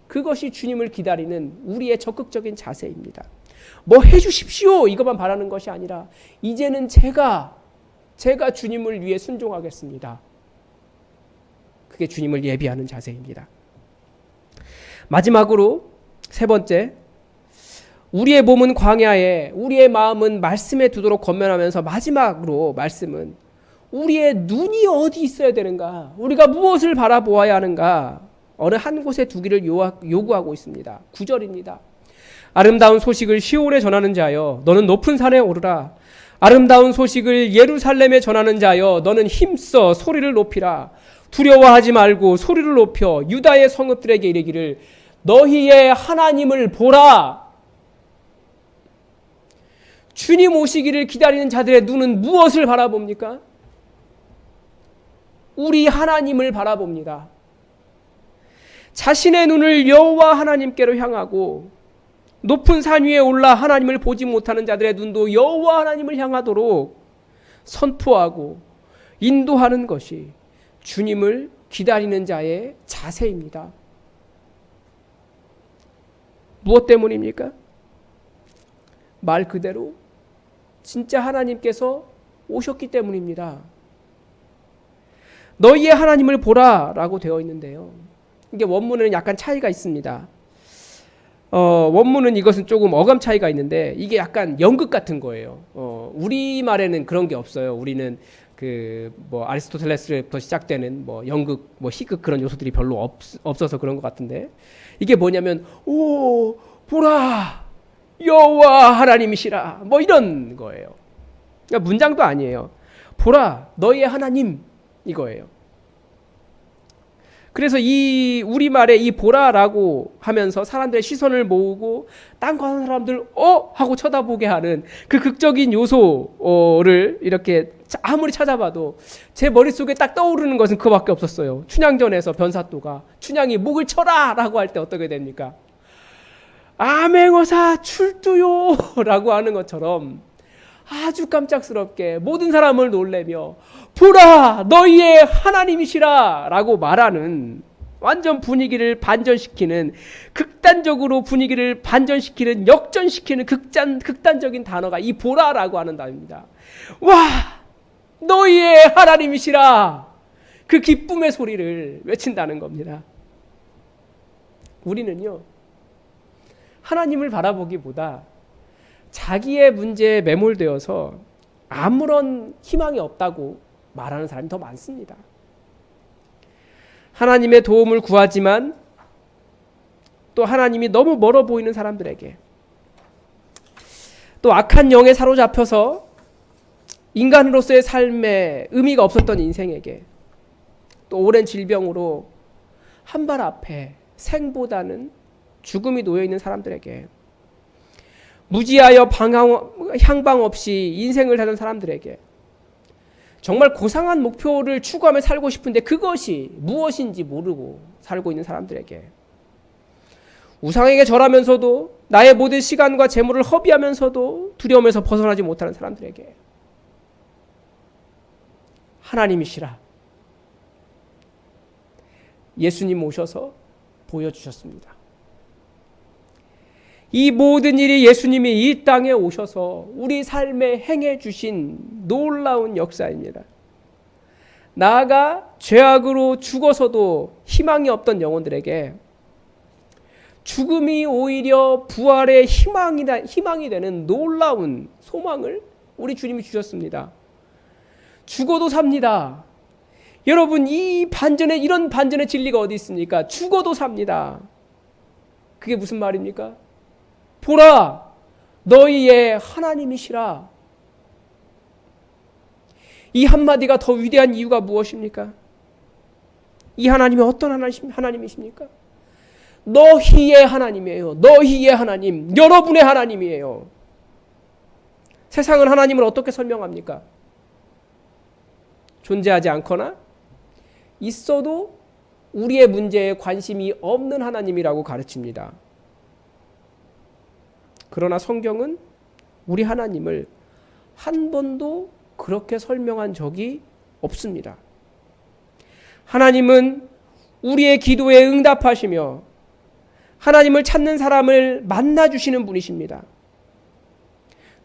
Speaker 1: 그것이 주님을 기다리는 우리의 적극적인 자세입니다. 뭐 해주십시오 이것만 바라는 것이 아니라 이제는 제가 주님을 위해 순종하겠습니다. 그게 주님을 예비하는 자세입니다. 마지막으로 세 번째, 우리의 몸은 광야에, 우리의 마음은 말씀에 두도록 권면하면서 마지막으로 말씀은 우리의 눈이 어디 있어야 되는가, 우리가 무엇을 바라보아야 하는가, 어느 한 곳에 두기를 요구하고 있습니다. 9절입니다. 아름다운 소식을 시온에 전하는 자여 너는 높은 산에 오르라. 아름다운 소식을 예루살렘에 전하는 자여 너는 힘써 소리를 높이라. 두려워하지 말고 소리를 높여 유다의 성읍들에게 이르기를 너희의 하나님을 보라. 주님 오시기를 기다리는 자들의 눈은 무엇을 바라봅니까? 우리 하나님을 바라봅니다. 자신의 눈을 여호와 하나님께로 향하고 높은 산 위에 올라 하나님을 보지 못하는 자들의 눈도 여호와 하나님을 향하도록 선포하고 인도하는 것이 주님을 기다리는 자의 자세입니다. 무엇 때문입니까? 말 그대로 진짜 하나님께서 오셨기 때문입니다. 너희의 하나님을 보라 라고 되어 있는데요. 이게 원문에는 약간 차이가 있습니다. 원문은 이것은 조금 어감 차이가 있는데 이게 약간 연극 같은 거예요. 우리말에는 그런 게 없어요. 우리는 아리스토텔레스부터 시작되는 연극, 희극 그런 요소들이 별로 없어서 그런 것 같은데 이게 뭐냐면 오 보라 여호와 하나님이시라 이런 거예요. 그러니까 문장도 아니에요. 보라 너희의 하나님 이거예요. 그래서 이 우리말에 이 보라라고 하면서 사람들의 시선을 모으고 딴 거 하는 사람들 하고 쳐다보게 하는 그 극적인 요소를 이렇게 아무리 찾아봐도 제 머릿속에 딱 떠오르는 것은 그거밖에 없었어요. 춘향전에서 변사또가 춘향이 목을 쳐라 라고 할 때 어떻게 됩니까? 암행어사 출두요 라고 하는 것처럼 아주 깜짝스럽게 모든 사람을 놀래며 보라 너희의 하나님이시라 라고 말하는 완전 분위기를 반전시키는 극단적으로 분위기를 반전시키는 역전시키는 극단적인 단어가 이 보라라고 하는 단어입니다. 와 너희의 하나님이시라 그 기쁨의 소리를 외친다는 겁니다. 우리는요 하나님을 바라보기보다 자기의 문제에 매몰되어서 아무런 희망이 없다고 말하는 사람이 더 많습니다. 하나님의 도움을 구하지만 또 하나님이 너무 멀어 보이는 사람들에게 또 악한 영에 사로잡혀서 인간으로서의 삶에 의미가 없었던 인생에게 또 오랜 질병으로 한 발 앞에 생보다는 죽음이 놓여있는 사람들에게 무지하여 향방 없이 인생을 사는 사람들에게 정말 고상한 목표를 추구하며 살고 싶은데 그것이 무엇인지 모르고 살고 있는 사람들에게 우상에게 절하면서도 나의 모든 시간과 재물을 허비하면서도 두려움에서 벗어나지 못하는 사람들에게 하나님이시라 예수님 오셔서 보여주셨습니다. 이 모든 일이 예수님이 이 땅에 오셔서 우리 삶에 행해 주신 놀라운 역사입니다. 나아가 죄악으로 죽어서도 희망이 없던 영혼들에게 죽음이 오히려 부활의 희망이 되는 놀라운 소망을 우리 주님이 주셨습니다. 죽어도 삽니다. 여러분 이런 반전의 진리가 어디 있습니까? 죽어도 삽니다. 그게 무슨 말입니까? 보라 너희의 하나님이시라. 이 한마디가 더 위대한 이유가 무엇입니까? 이 하나님이 어떤 하나님이십니까? 너희의 하나님이에요. 너희의 하나님, 여러분의 하나님이에요. 세상은 하나님을 어떻게 설명합니까? 존재하지 않거나 있어도 우리의 문제에 관심이 없는 하나님이라고 가르칩니다. 그러나 성경은 우리 하나님을 한 번도 그렇게 설명한 적이 없습니다. 하나님은 우리의 기도에 응답하시며 하나님을 찾는 사람을 만나주시는 분이십니다.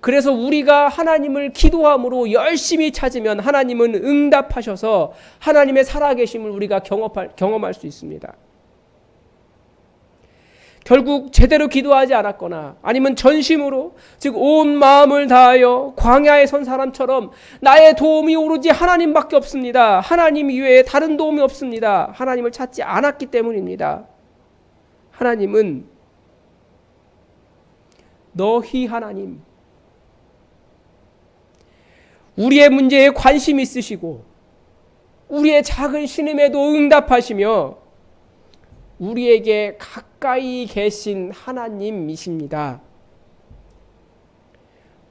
Speaker 1: 그래서 우리가 하나님을 기도함으로 열심히 찾으면 하나님은 응답하셔서 하나님의 살아계심을 우리가 경험할 수 있습니다. 결국 제대로 기도하지 않았거나 아니면 전심으로 즉 온 마음을 다하여 광야에 선 사람처럼 나의 도움이 오로지 하나님밖에 없습니다. 하나님 이외에 다른 도움이 없습니다. 하나님을 찾지 않았기 때문입니다. 하나님은 너희 하나님, 우리의 문제에 관심 있으시고 우리의 작은 신음에도 응답하시며 우리에게 가까이 계신 하나님이십니다.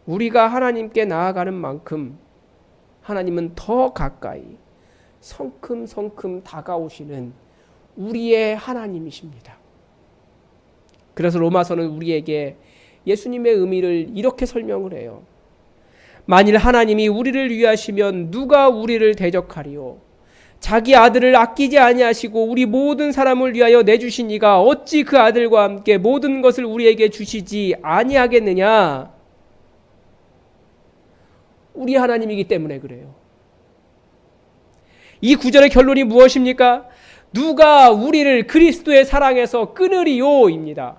Speaker 1: 우리가 하나님께 나아가는 만큼 하나님은 더 가까이 성큼성큼 다가오시는 우리의 하나님이십니다. 그래서 로마서는 우리에게 예수님의 의미를 이렇게 설명을 해요. 만일 하나님이 우리를 위하시면 누가 우리를 대적하리요? 자기 아들을 아끼지 아니하시고 우리 모든 사람을 위하여 내주신 이가 어찌 그 아들과 함께 모든 것을 우리에게 주시지 아니하겠느냐? 우리 하나님이기 때문에 그래요. 이 구절의 결론이 무엇입니까? 누가 우리를 그리스도의 사랑에서 끊으리요입니다.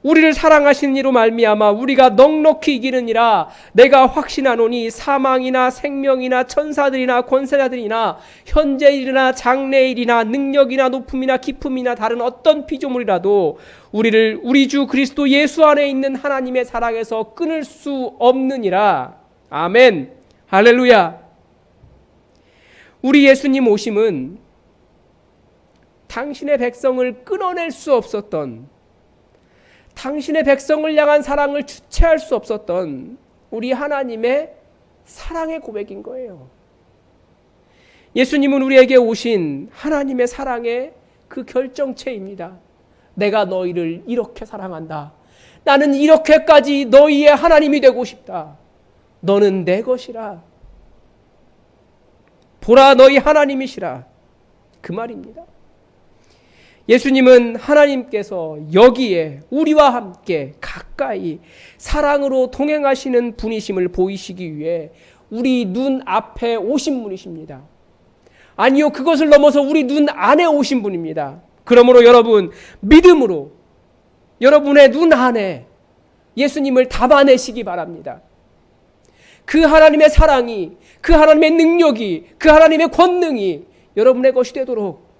Speaker 1: 우리를 사랑하시는 이로 말미암아 우리가 넉넉히 이기느니라 내가 확신하노니 사망이나 생명이나 천사들이나 권세자들이나 현재일이나 장래일이나 능력이나 높음이나 깊음이나 다른 어떤 피조물이라도 우리를 우리 주 그리스도 예수 안에 있는 하나님의 사랑에서 끊을 수 없느니라. 아멘. 할렐루야. 우리 예수님 오심은 당신의 백성을 끊어낼 수 없었던, 당신의 백성을 향한 사랑을 주체할 수 없었던 우리 하나님의 사랑의 고백인 거예요. 예수님은 우리에게 오신 하나님의 사랑의 그 결정체입니다. 내가 너희를 이렇게 사랑한다. 나는 이렇게까지 너희의 하나님이 되고 싶다. 너는 내 것이라. 보라, 너희 하나님이시라. 그 말입니다. 예수님은 하나님께서 여기에 우리와 함께 가까이 사랑으로 동행하시는 분이심을 보이시기 위해 우리 눈 앞에 오신 분이십니다. 아니요, 그것을 넘어서 우리 눈 안에 오신 분입니다. 그러므로 여러분, 믿음으로 여러분의 눈 안에 예수님을 담아내시기 바랍니다. 그 하나님의 사랑이, 그 하나님의 능력이, 그 하나님의 권능이 여러분의 것이 되도록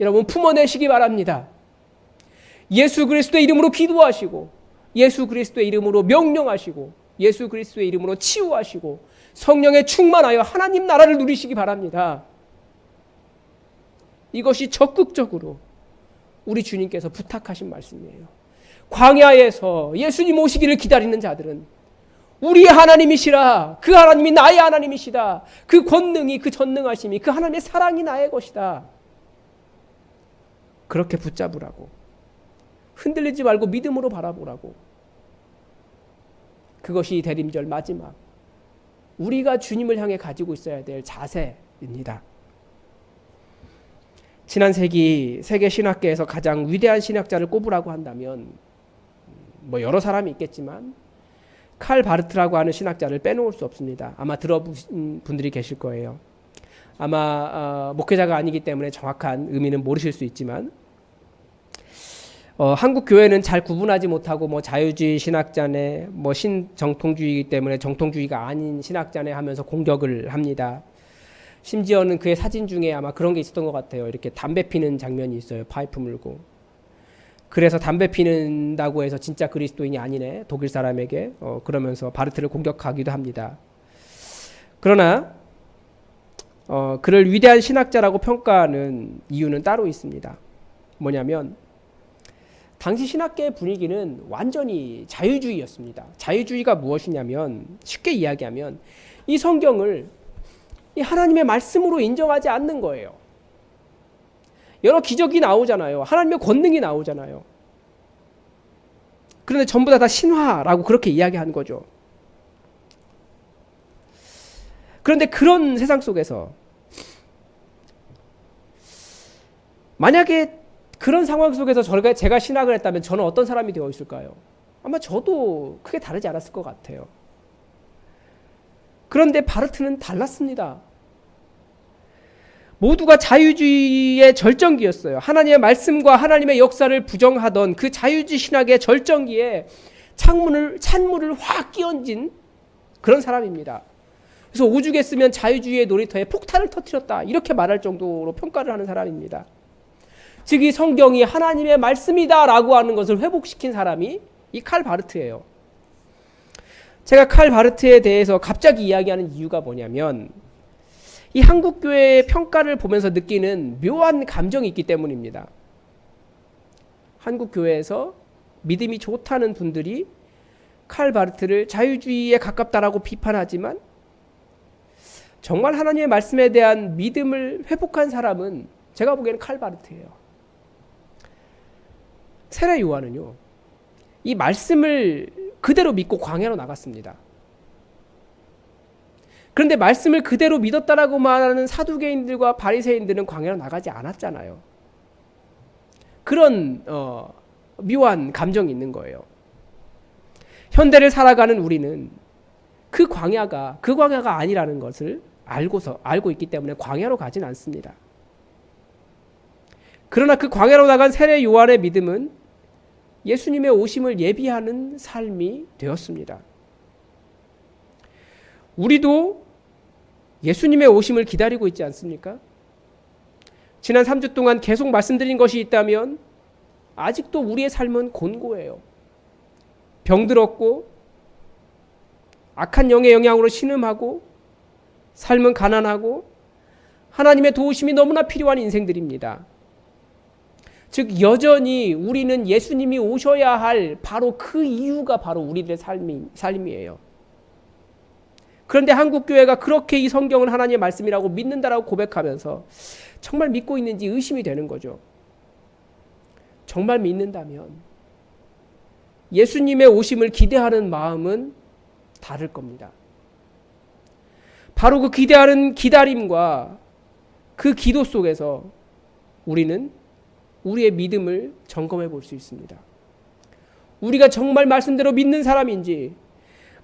Speaker 1: 여러분 품어내시기 바랍니다. 예수 그리스도의 이름으로 기도하시고, 예수 그리스도의 이름으로 명령하시고, 예수 그리스도의 이름으로 치유하시고, 성령에 충만하여 하나님 나라를 누리시기 바랍니다. 이것이 적극적으로 우리 주님께서 부탁하신 말씀이에요. 광야에서 예수님 오시기를 기다리는 자들은 우리의 하나님이시라, 그 하나님이 나의 하나님이시다, 그 권능이, 그 전능하심이, 그 하나님의 사랑이 나의 것이다, 그렇게 붙잡으라고, 흔들리지 말고 믿음으로 바라보라고. 그것이 대림절 마지막 우리가 주님을 향해 가지고 있어야 될 자세입니다. 지난 세기 세계 신학계에서 가장 위대한 신학자를 꼽으라고 한다면 뭐 여러 사람이 있겠지만 칼 바르트라고 하는 신학자를 빼놓을 수 없습니다. 아마 들어본 분들이 계실 거예요. 아마 목회자가 아니기 때문에 정확한 의미는 모르실 수 있지만 한국 교회는 잘 구분하지 못하고 뭐 자유주의 신학자네, 뭐 신정통주의이기 때문에 정통주의가 아닌 신학자네 하면서 공격을 합니다. 심지어는 그의 사진 중에 아마 그런 게 있었던 것 같아요. 이렇게 담배 피는 장면이 있어요. 파이프 물고. 그래서 담배 피는다고 해서 진짜 그리스도인이 아니네, 독일 사람에게 그러면서 바르트를 공격하기도 합니다. 그러나 그를 위대한 신학자라고 평가하는 이유는 따로 있습니다. 뭐냐면 당시 신학계의 분위기는 완전히 자유주의였습니다. 자유주의가 무엇이냐면, 쉽게 이야기하면 이 성경을 이 하나님의 말씀으로 인정하지 않는 거예요. 여러 기적이 나오잖아요. 하나님의 권능이 나오잖아요. 그런데 전부 다 신화라고 그렇게 이야기하는 거죠. 그런데 그런 세상 속에서 만약에 그런 상황 속에서 제가 신학을 했다면 저는 어떤 사람이 되어 있을까요? 아마 저도 크게 다르지 않았을 것 같아요. 그런데 바르트는 달랐습니다. 모두가 자유주의의 절정기였어요. 하나님의 말씀과 하나님의 역사를 부정하던 그 자유주의 신학의 절정기에 찬물을 확 끼얹은 그런 사람입니다. 그래서 오죽했으면 자유주의의 놀이터에 폭탄을 터뜨렸다, 이렇게 말할 정도로 평가를 하는 사람입니다. 즉 이 성경이 하나님의 말씀이다라고 하는 것을 회복시킨 사람이 이 칼 바르트예요. 제가 칼 바르트에 대해서 갑자기 이야기하는 이유가 뭐냐면 이 한국교회의 평가를 보면서 느끼는 묘한 감정이 있기 때문입니다. 한국교회에서 믿음이 좋다는 분들이 칼 바르트를 자유주의에 가깝다라고 비판하지만 정말 하나님의 말씀에 대한 믿음을 회복한 사람은 제가 보기에는 칼 바르트예요. 세례 요한은요, 이 말씀을 그대로 믿고 광야로 나갔습니다. 그런데 말씀을 그대로 믿었다라고 말하는 사두개인들과 바리새인들은 광야로 나가지 않았잖아요. 그런 묘한 감정이 있는 거예요. 현대를 살아가는 우리는 그 광야가 아니라는 것을 알고 있기 때문에 광야로 가진 않습니다. 그러나 그 광야로 나간 세례 요한의 믿음은 예수님의 오심을 예비하는 삶이 되었습니다. 우리도 예수님의 오심을 기다리고 있지 않습니까? 지난 3주 동안 계속 말씀드린 것이 있다면 아직도 우리의 삶은 곤고해요. 병들었고 악한 영의 영향으로 신음하고 삶은 가난하고 하나님의 도우심이 너무나 필요한 인생들입니다. 즉 여전히 우리는 예수님이 오셔야 할 바로 그 이유가 바로 우리들의 삶이에요. 그런데 한국교회가 그렇게 이 성경을 하나님의 말씀이라고 믿는다라고 고백하면서 정말 믿고 있는지 의심이 되는 거죠. 정말 믿는다면 예수님의 오심을 기대하는 마음은 다를 겁니다. 바로 그 기대하는 기다림과 그 기도 속에서 우리는 우리의 믿음을 점검해 볼 수 있습니다. 우리가 정말 말씀대로 믿는 사람인지,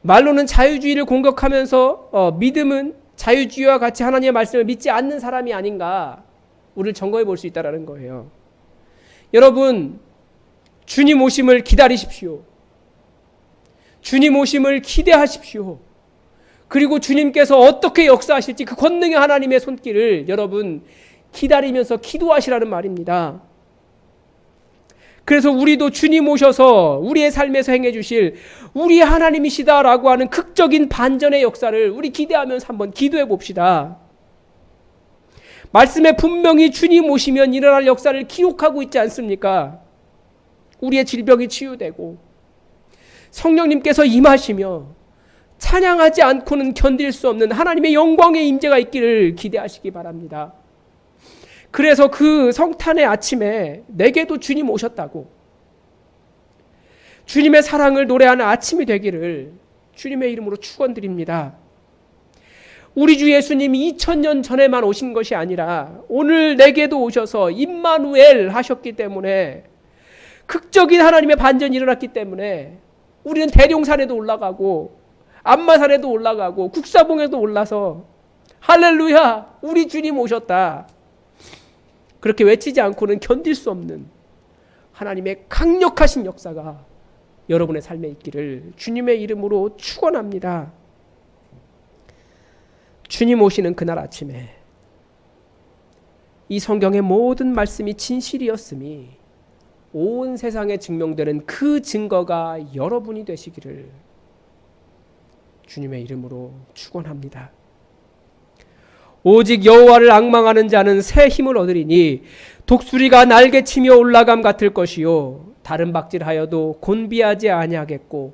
Speaker 1: 말로는 자유주의를 공격하면서 믿음은 자유주의와 같이 하나님의 말씀을 믿지 않는 사람이 아닌가, 우리를 점검해 볼 수 있다는 거예요. 여러분, 주님 오심을 기다리십시오. 주님 오심을 기대하십시오. 그리고 주님께서 어떻게 역사하실지 그 권능의 하나님의 손길을 여러분 기다리면서 기도하시라는 말입니다. 그래서 우리도 주님 오셔서 우리의 삶에서 행해 주실 우리 하나님이시다라고 하는 극적인 반전의 역사를 우리 기대하면서 한번 기도해 봅시다. 말씀에 분명히 주님 오시면 일어날 역사를 기록하고 있지 않습니까? 우리의 질병이 치유되고 성령님께서 임하시며 찬양하지 않고는 견딜 수 없는 하나님의 영광의 임재가 있기를 기대하시기 바랍니다. 그래서 그 성탄의 아침에 내게도 주님 오셨다고, 주님의 사랑을 노래하는 아침이 되기를 주님의 이름으로 축원드립니다. 우리 주 예수님이 2000년 전에만 오신 것이 아니라 오늘 내게도 오셔서 임마누엘 하셨기 때문에, 극적인 하나님의 반전이 일어났기 때문에 우리는 대룡산에도 올라가고 안마산에도 올라가고 국사봉에도 올라서 할렐루야, 우리 주님 오셨다, 그렇게 외치지 않고는 견딜 수 없는 하나님의 강력하신 역사가 여러분의 삶에 있기를 주님의 이름으로 축원합니다. 주님 오시는 그날 아침에 이 성경의 모든 말씀이 진실이었음이 온 세상에 증명되는 그 증거가 여러분이 되시기를 주님의 이름으로 축원합니다. 오직 여호와를 앙망하는 자는 새 힘을 얻으리니 독수리가 날개치며 올라감 같을 것이요 다른 박질하여도 곤비하지 아니하겠고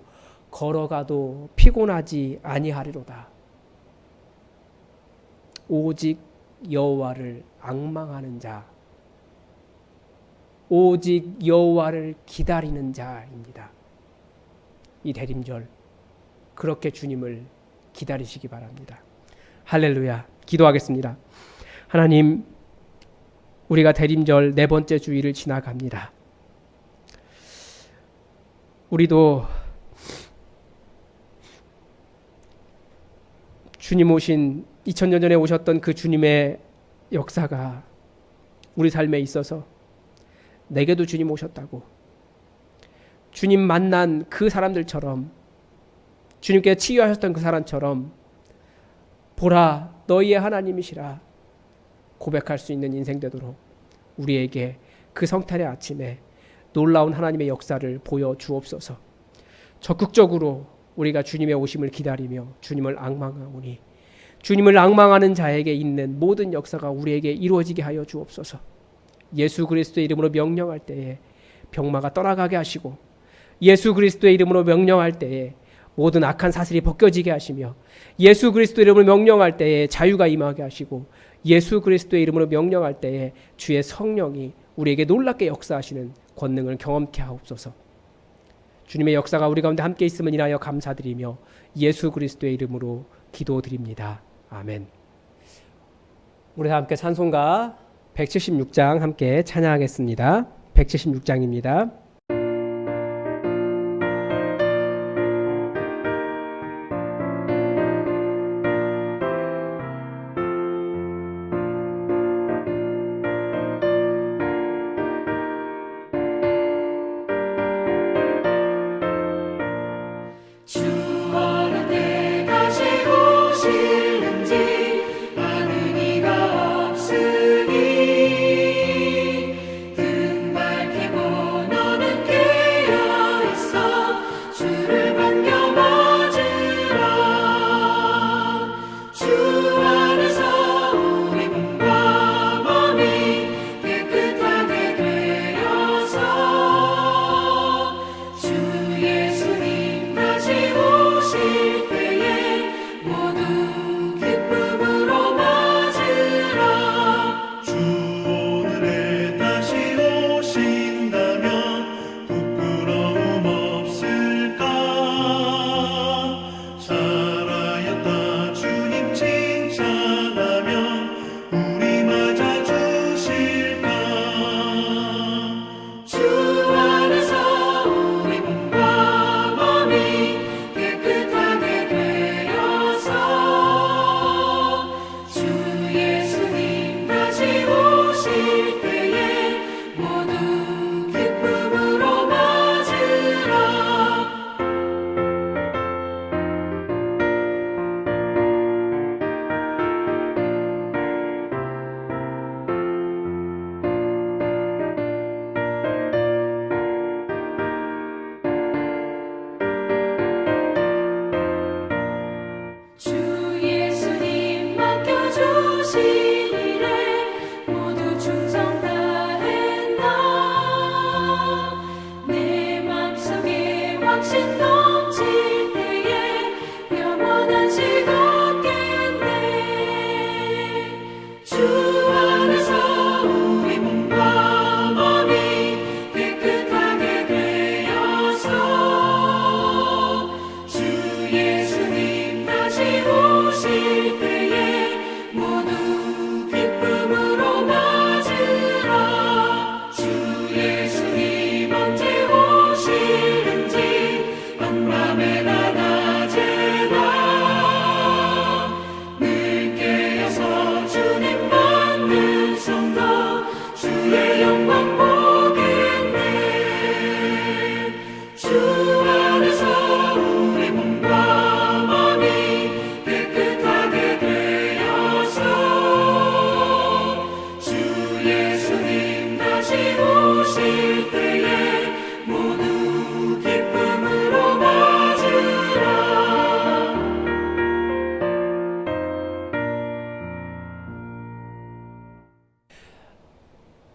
Speaker 1: 걸어가도 피곤하지 아니하리로다. 오직 여호와를 앙망하는 자, 오직 여호와를 기다리는 자입니다. 이 대림절 그렇게 주님을 기다리시기 바랍니다. 할렐루야. 기도하겠습니다. 하나님, 우리가 대림절 4번째 주일을 지나갑니다. 우리도 주님 오신 2000년 전에 오셨던 그 주님의 역사가 우리 삶에 있어서 내게도 주님 오셨다고, 주님 만난 그 사람들처럼, 주님께 치유하셨던 그 사람처럼 보라 너희의 하나님이시라 고백할 수 있는 인생 되도록 우리에게 그 성탄의 아침에 놀라운 하나님의 역사를 보여주옵소서. 적극적으로 우리가 주님의 오심을 기다리며 주님을 앙망하오니 주님을 앙망하는 자에게 있는 모든 역사가 우리에게 이루어지게 하여 주옵소서. 예수 그리스도의 이름으로 명령할 때에 병마가 떠나가게 하시고, 예수 그리스도의 이름으로 명령할 때에 모든 악한 사슬이 벗겨지게 하시며, 예수 그리스도의 이름으로 명령할 때에 자유가 임하게 하시고, 예수 그리스도의 이름으로 명령할 때에 주의 성령이 우리에게 놀랍게 역사하시는 권능을 경험케 하옵소서. 주님의 역사가 우리 가운데 함께 있음을 인하여 감사드리며 예수 그리스도의 이름으로 기도드립니다. 아멘. 우리 다 함께 찬송가 176장 함께 찬양하겠습니다. 176장입니다.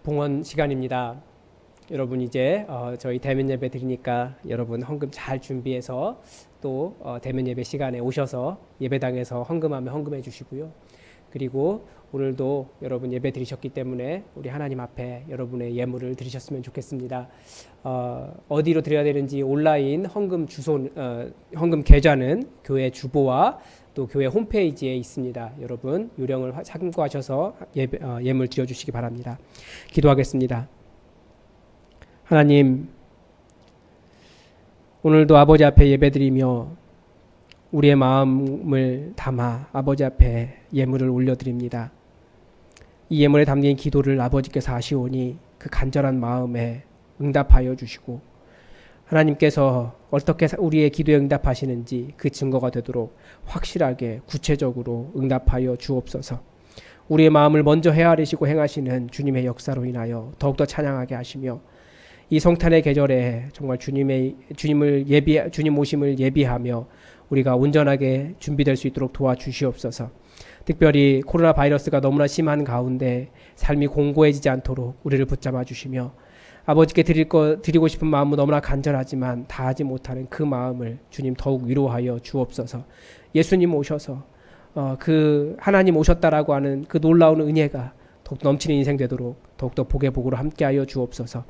Speaker 1: 봉헌 시간입니다. 여러분 이제 저희 대면 예배 드리니까 여러분 헌금 잘 준비해서 또 대면 예배 시간에 오셔서 예배당에서 헌금하면 헌금해 주시고요. 그리고 오늘도 여러분 예배 드리셨기 때문에 우리 하나님 앞에 여러분의 예물을 드리셨으면 좋겠습니다. 어디로 드려야 되는지 온라인 헌금 주소, 헌금 계좌는 교회 주보와 또 교회 홈페이지에 있습니다. 여러분 요령을 참고하셔서 예물 드려주시기 바랍니다. 기도하겠습니다. 하나님, 오늘도 아버지 앞에 예배드리며 우리의 마음을 담아 아버지 앞에 예물을 올려드립니다. 이 예물에 담긴 기도를 아버지께서 아시오니 그 간절한 마음에 응답하여 주시고 하나님께서 어떻게 우리의 기도에 응답하시는지 그 증거가 되도록 확실하게 구체적으로 응답하여 주옵소서. 우리의 마음을 먼저 헤아리시고 행하시는 주님의 역사로 인하여 더욱더 찬양하게 하시며 이 성탄의 계절에 정말 주님 오심을 예비하며 우리가 온전하게 준비될 수 있도록 도와주시옵소서. 특별히 코로나 바이러스가 너무나 심한 가운데 삶이 공고해지지 않도록 우리를 붙잡아 주시며 아버지께 드리고 싶은 마음은 너무나 간절하지만 다하지 못하는 그 마음을 주님 더욱 위로하여 주옵소서. 예수님 오셔서 그 하나님 오셨다라고 하는 그 놀라운 은혜가 더욱 넘치는 인생 되도록 더욱더 복의 복으로 함께하여 주옵소서.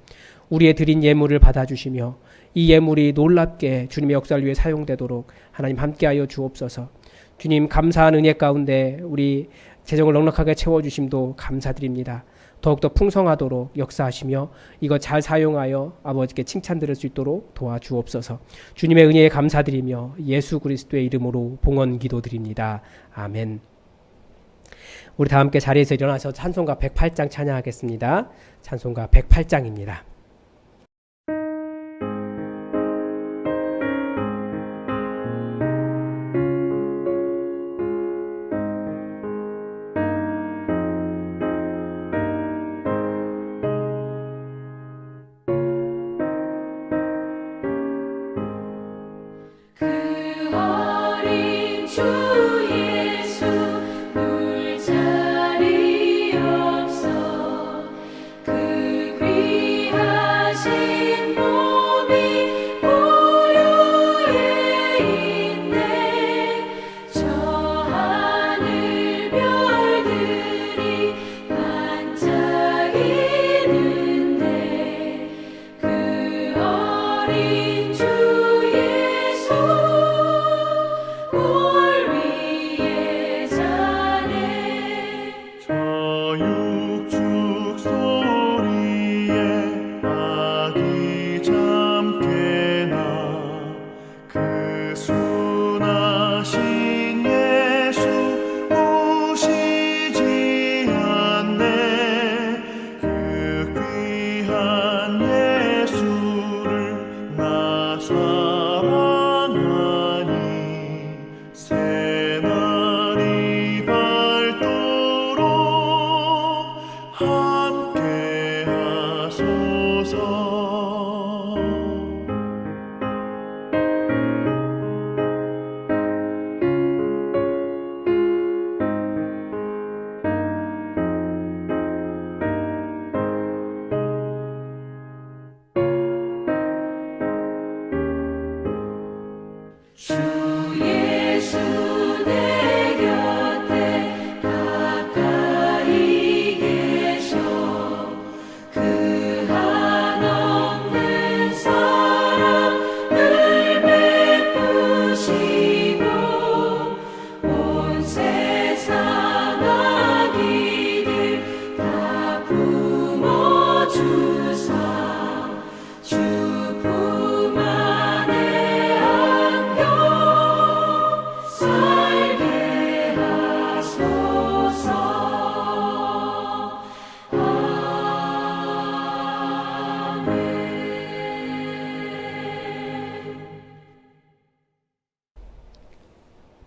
Speaker 1: 우리의 드린 예물을 받아주시며 이 예물이 놀랍게 주님의 역사를 위해 사용되도록 하나님 함께하여 주옵소서. 주님 감사한 은혜 가운데 우리 재정을 넉넉하게 채워주심도 감사드립니다. 더욱더 풍성하도록 역사하시며 이거 잘 사용하여 아버지께 칭찬 들을 수 있도록 도와주옵소서. 주님의 은혜에 감사드리며 예수 그리스도의 이름으로 봉헌 기도드립니다. 아멘. 우리 다 함께 자리에서 일어나서 찬송가 108장 찬양하겠습니다. 찬송가 108장입니다.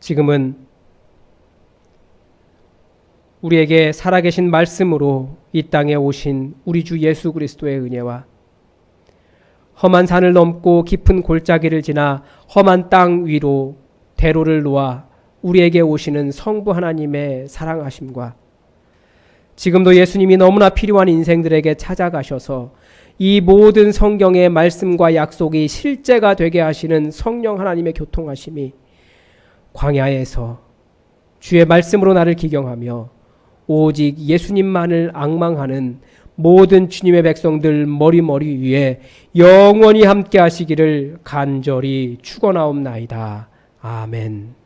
Speaker 1: 지금은 우리에게 살아계신 말씀으로 이 땅에 오신 우리 주 예수 그리스도의 은혜와 험한 산을 넘고 깊은 골짜기를 지나 험한 땅 위로 대로를 놓아 우리에게 오시는 성부 하나님의 사랑하심과 지금도 예수님이 너무나 필요한 인생들에게 찾아가셔서 이 모든 성경의 말씀과 약속이 실제가 되게 하시는 성령 하나님의 교통하심이 광야에서 주의 말씀으로 나를 기경하며 오직 예수님만을 앙망하는 모든 주님의 백성들 머리 위에 영원히 함께 하시기를 간절히 축원하옵나이다. 아멘.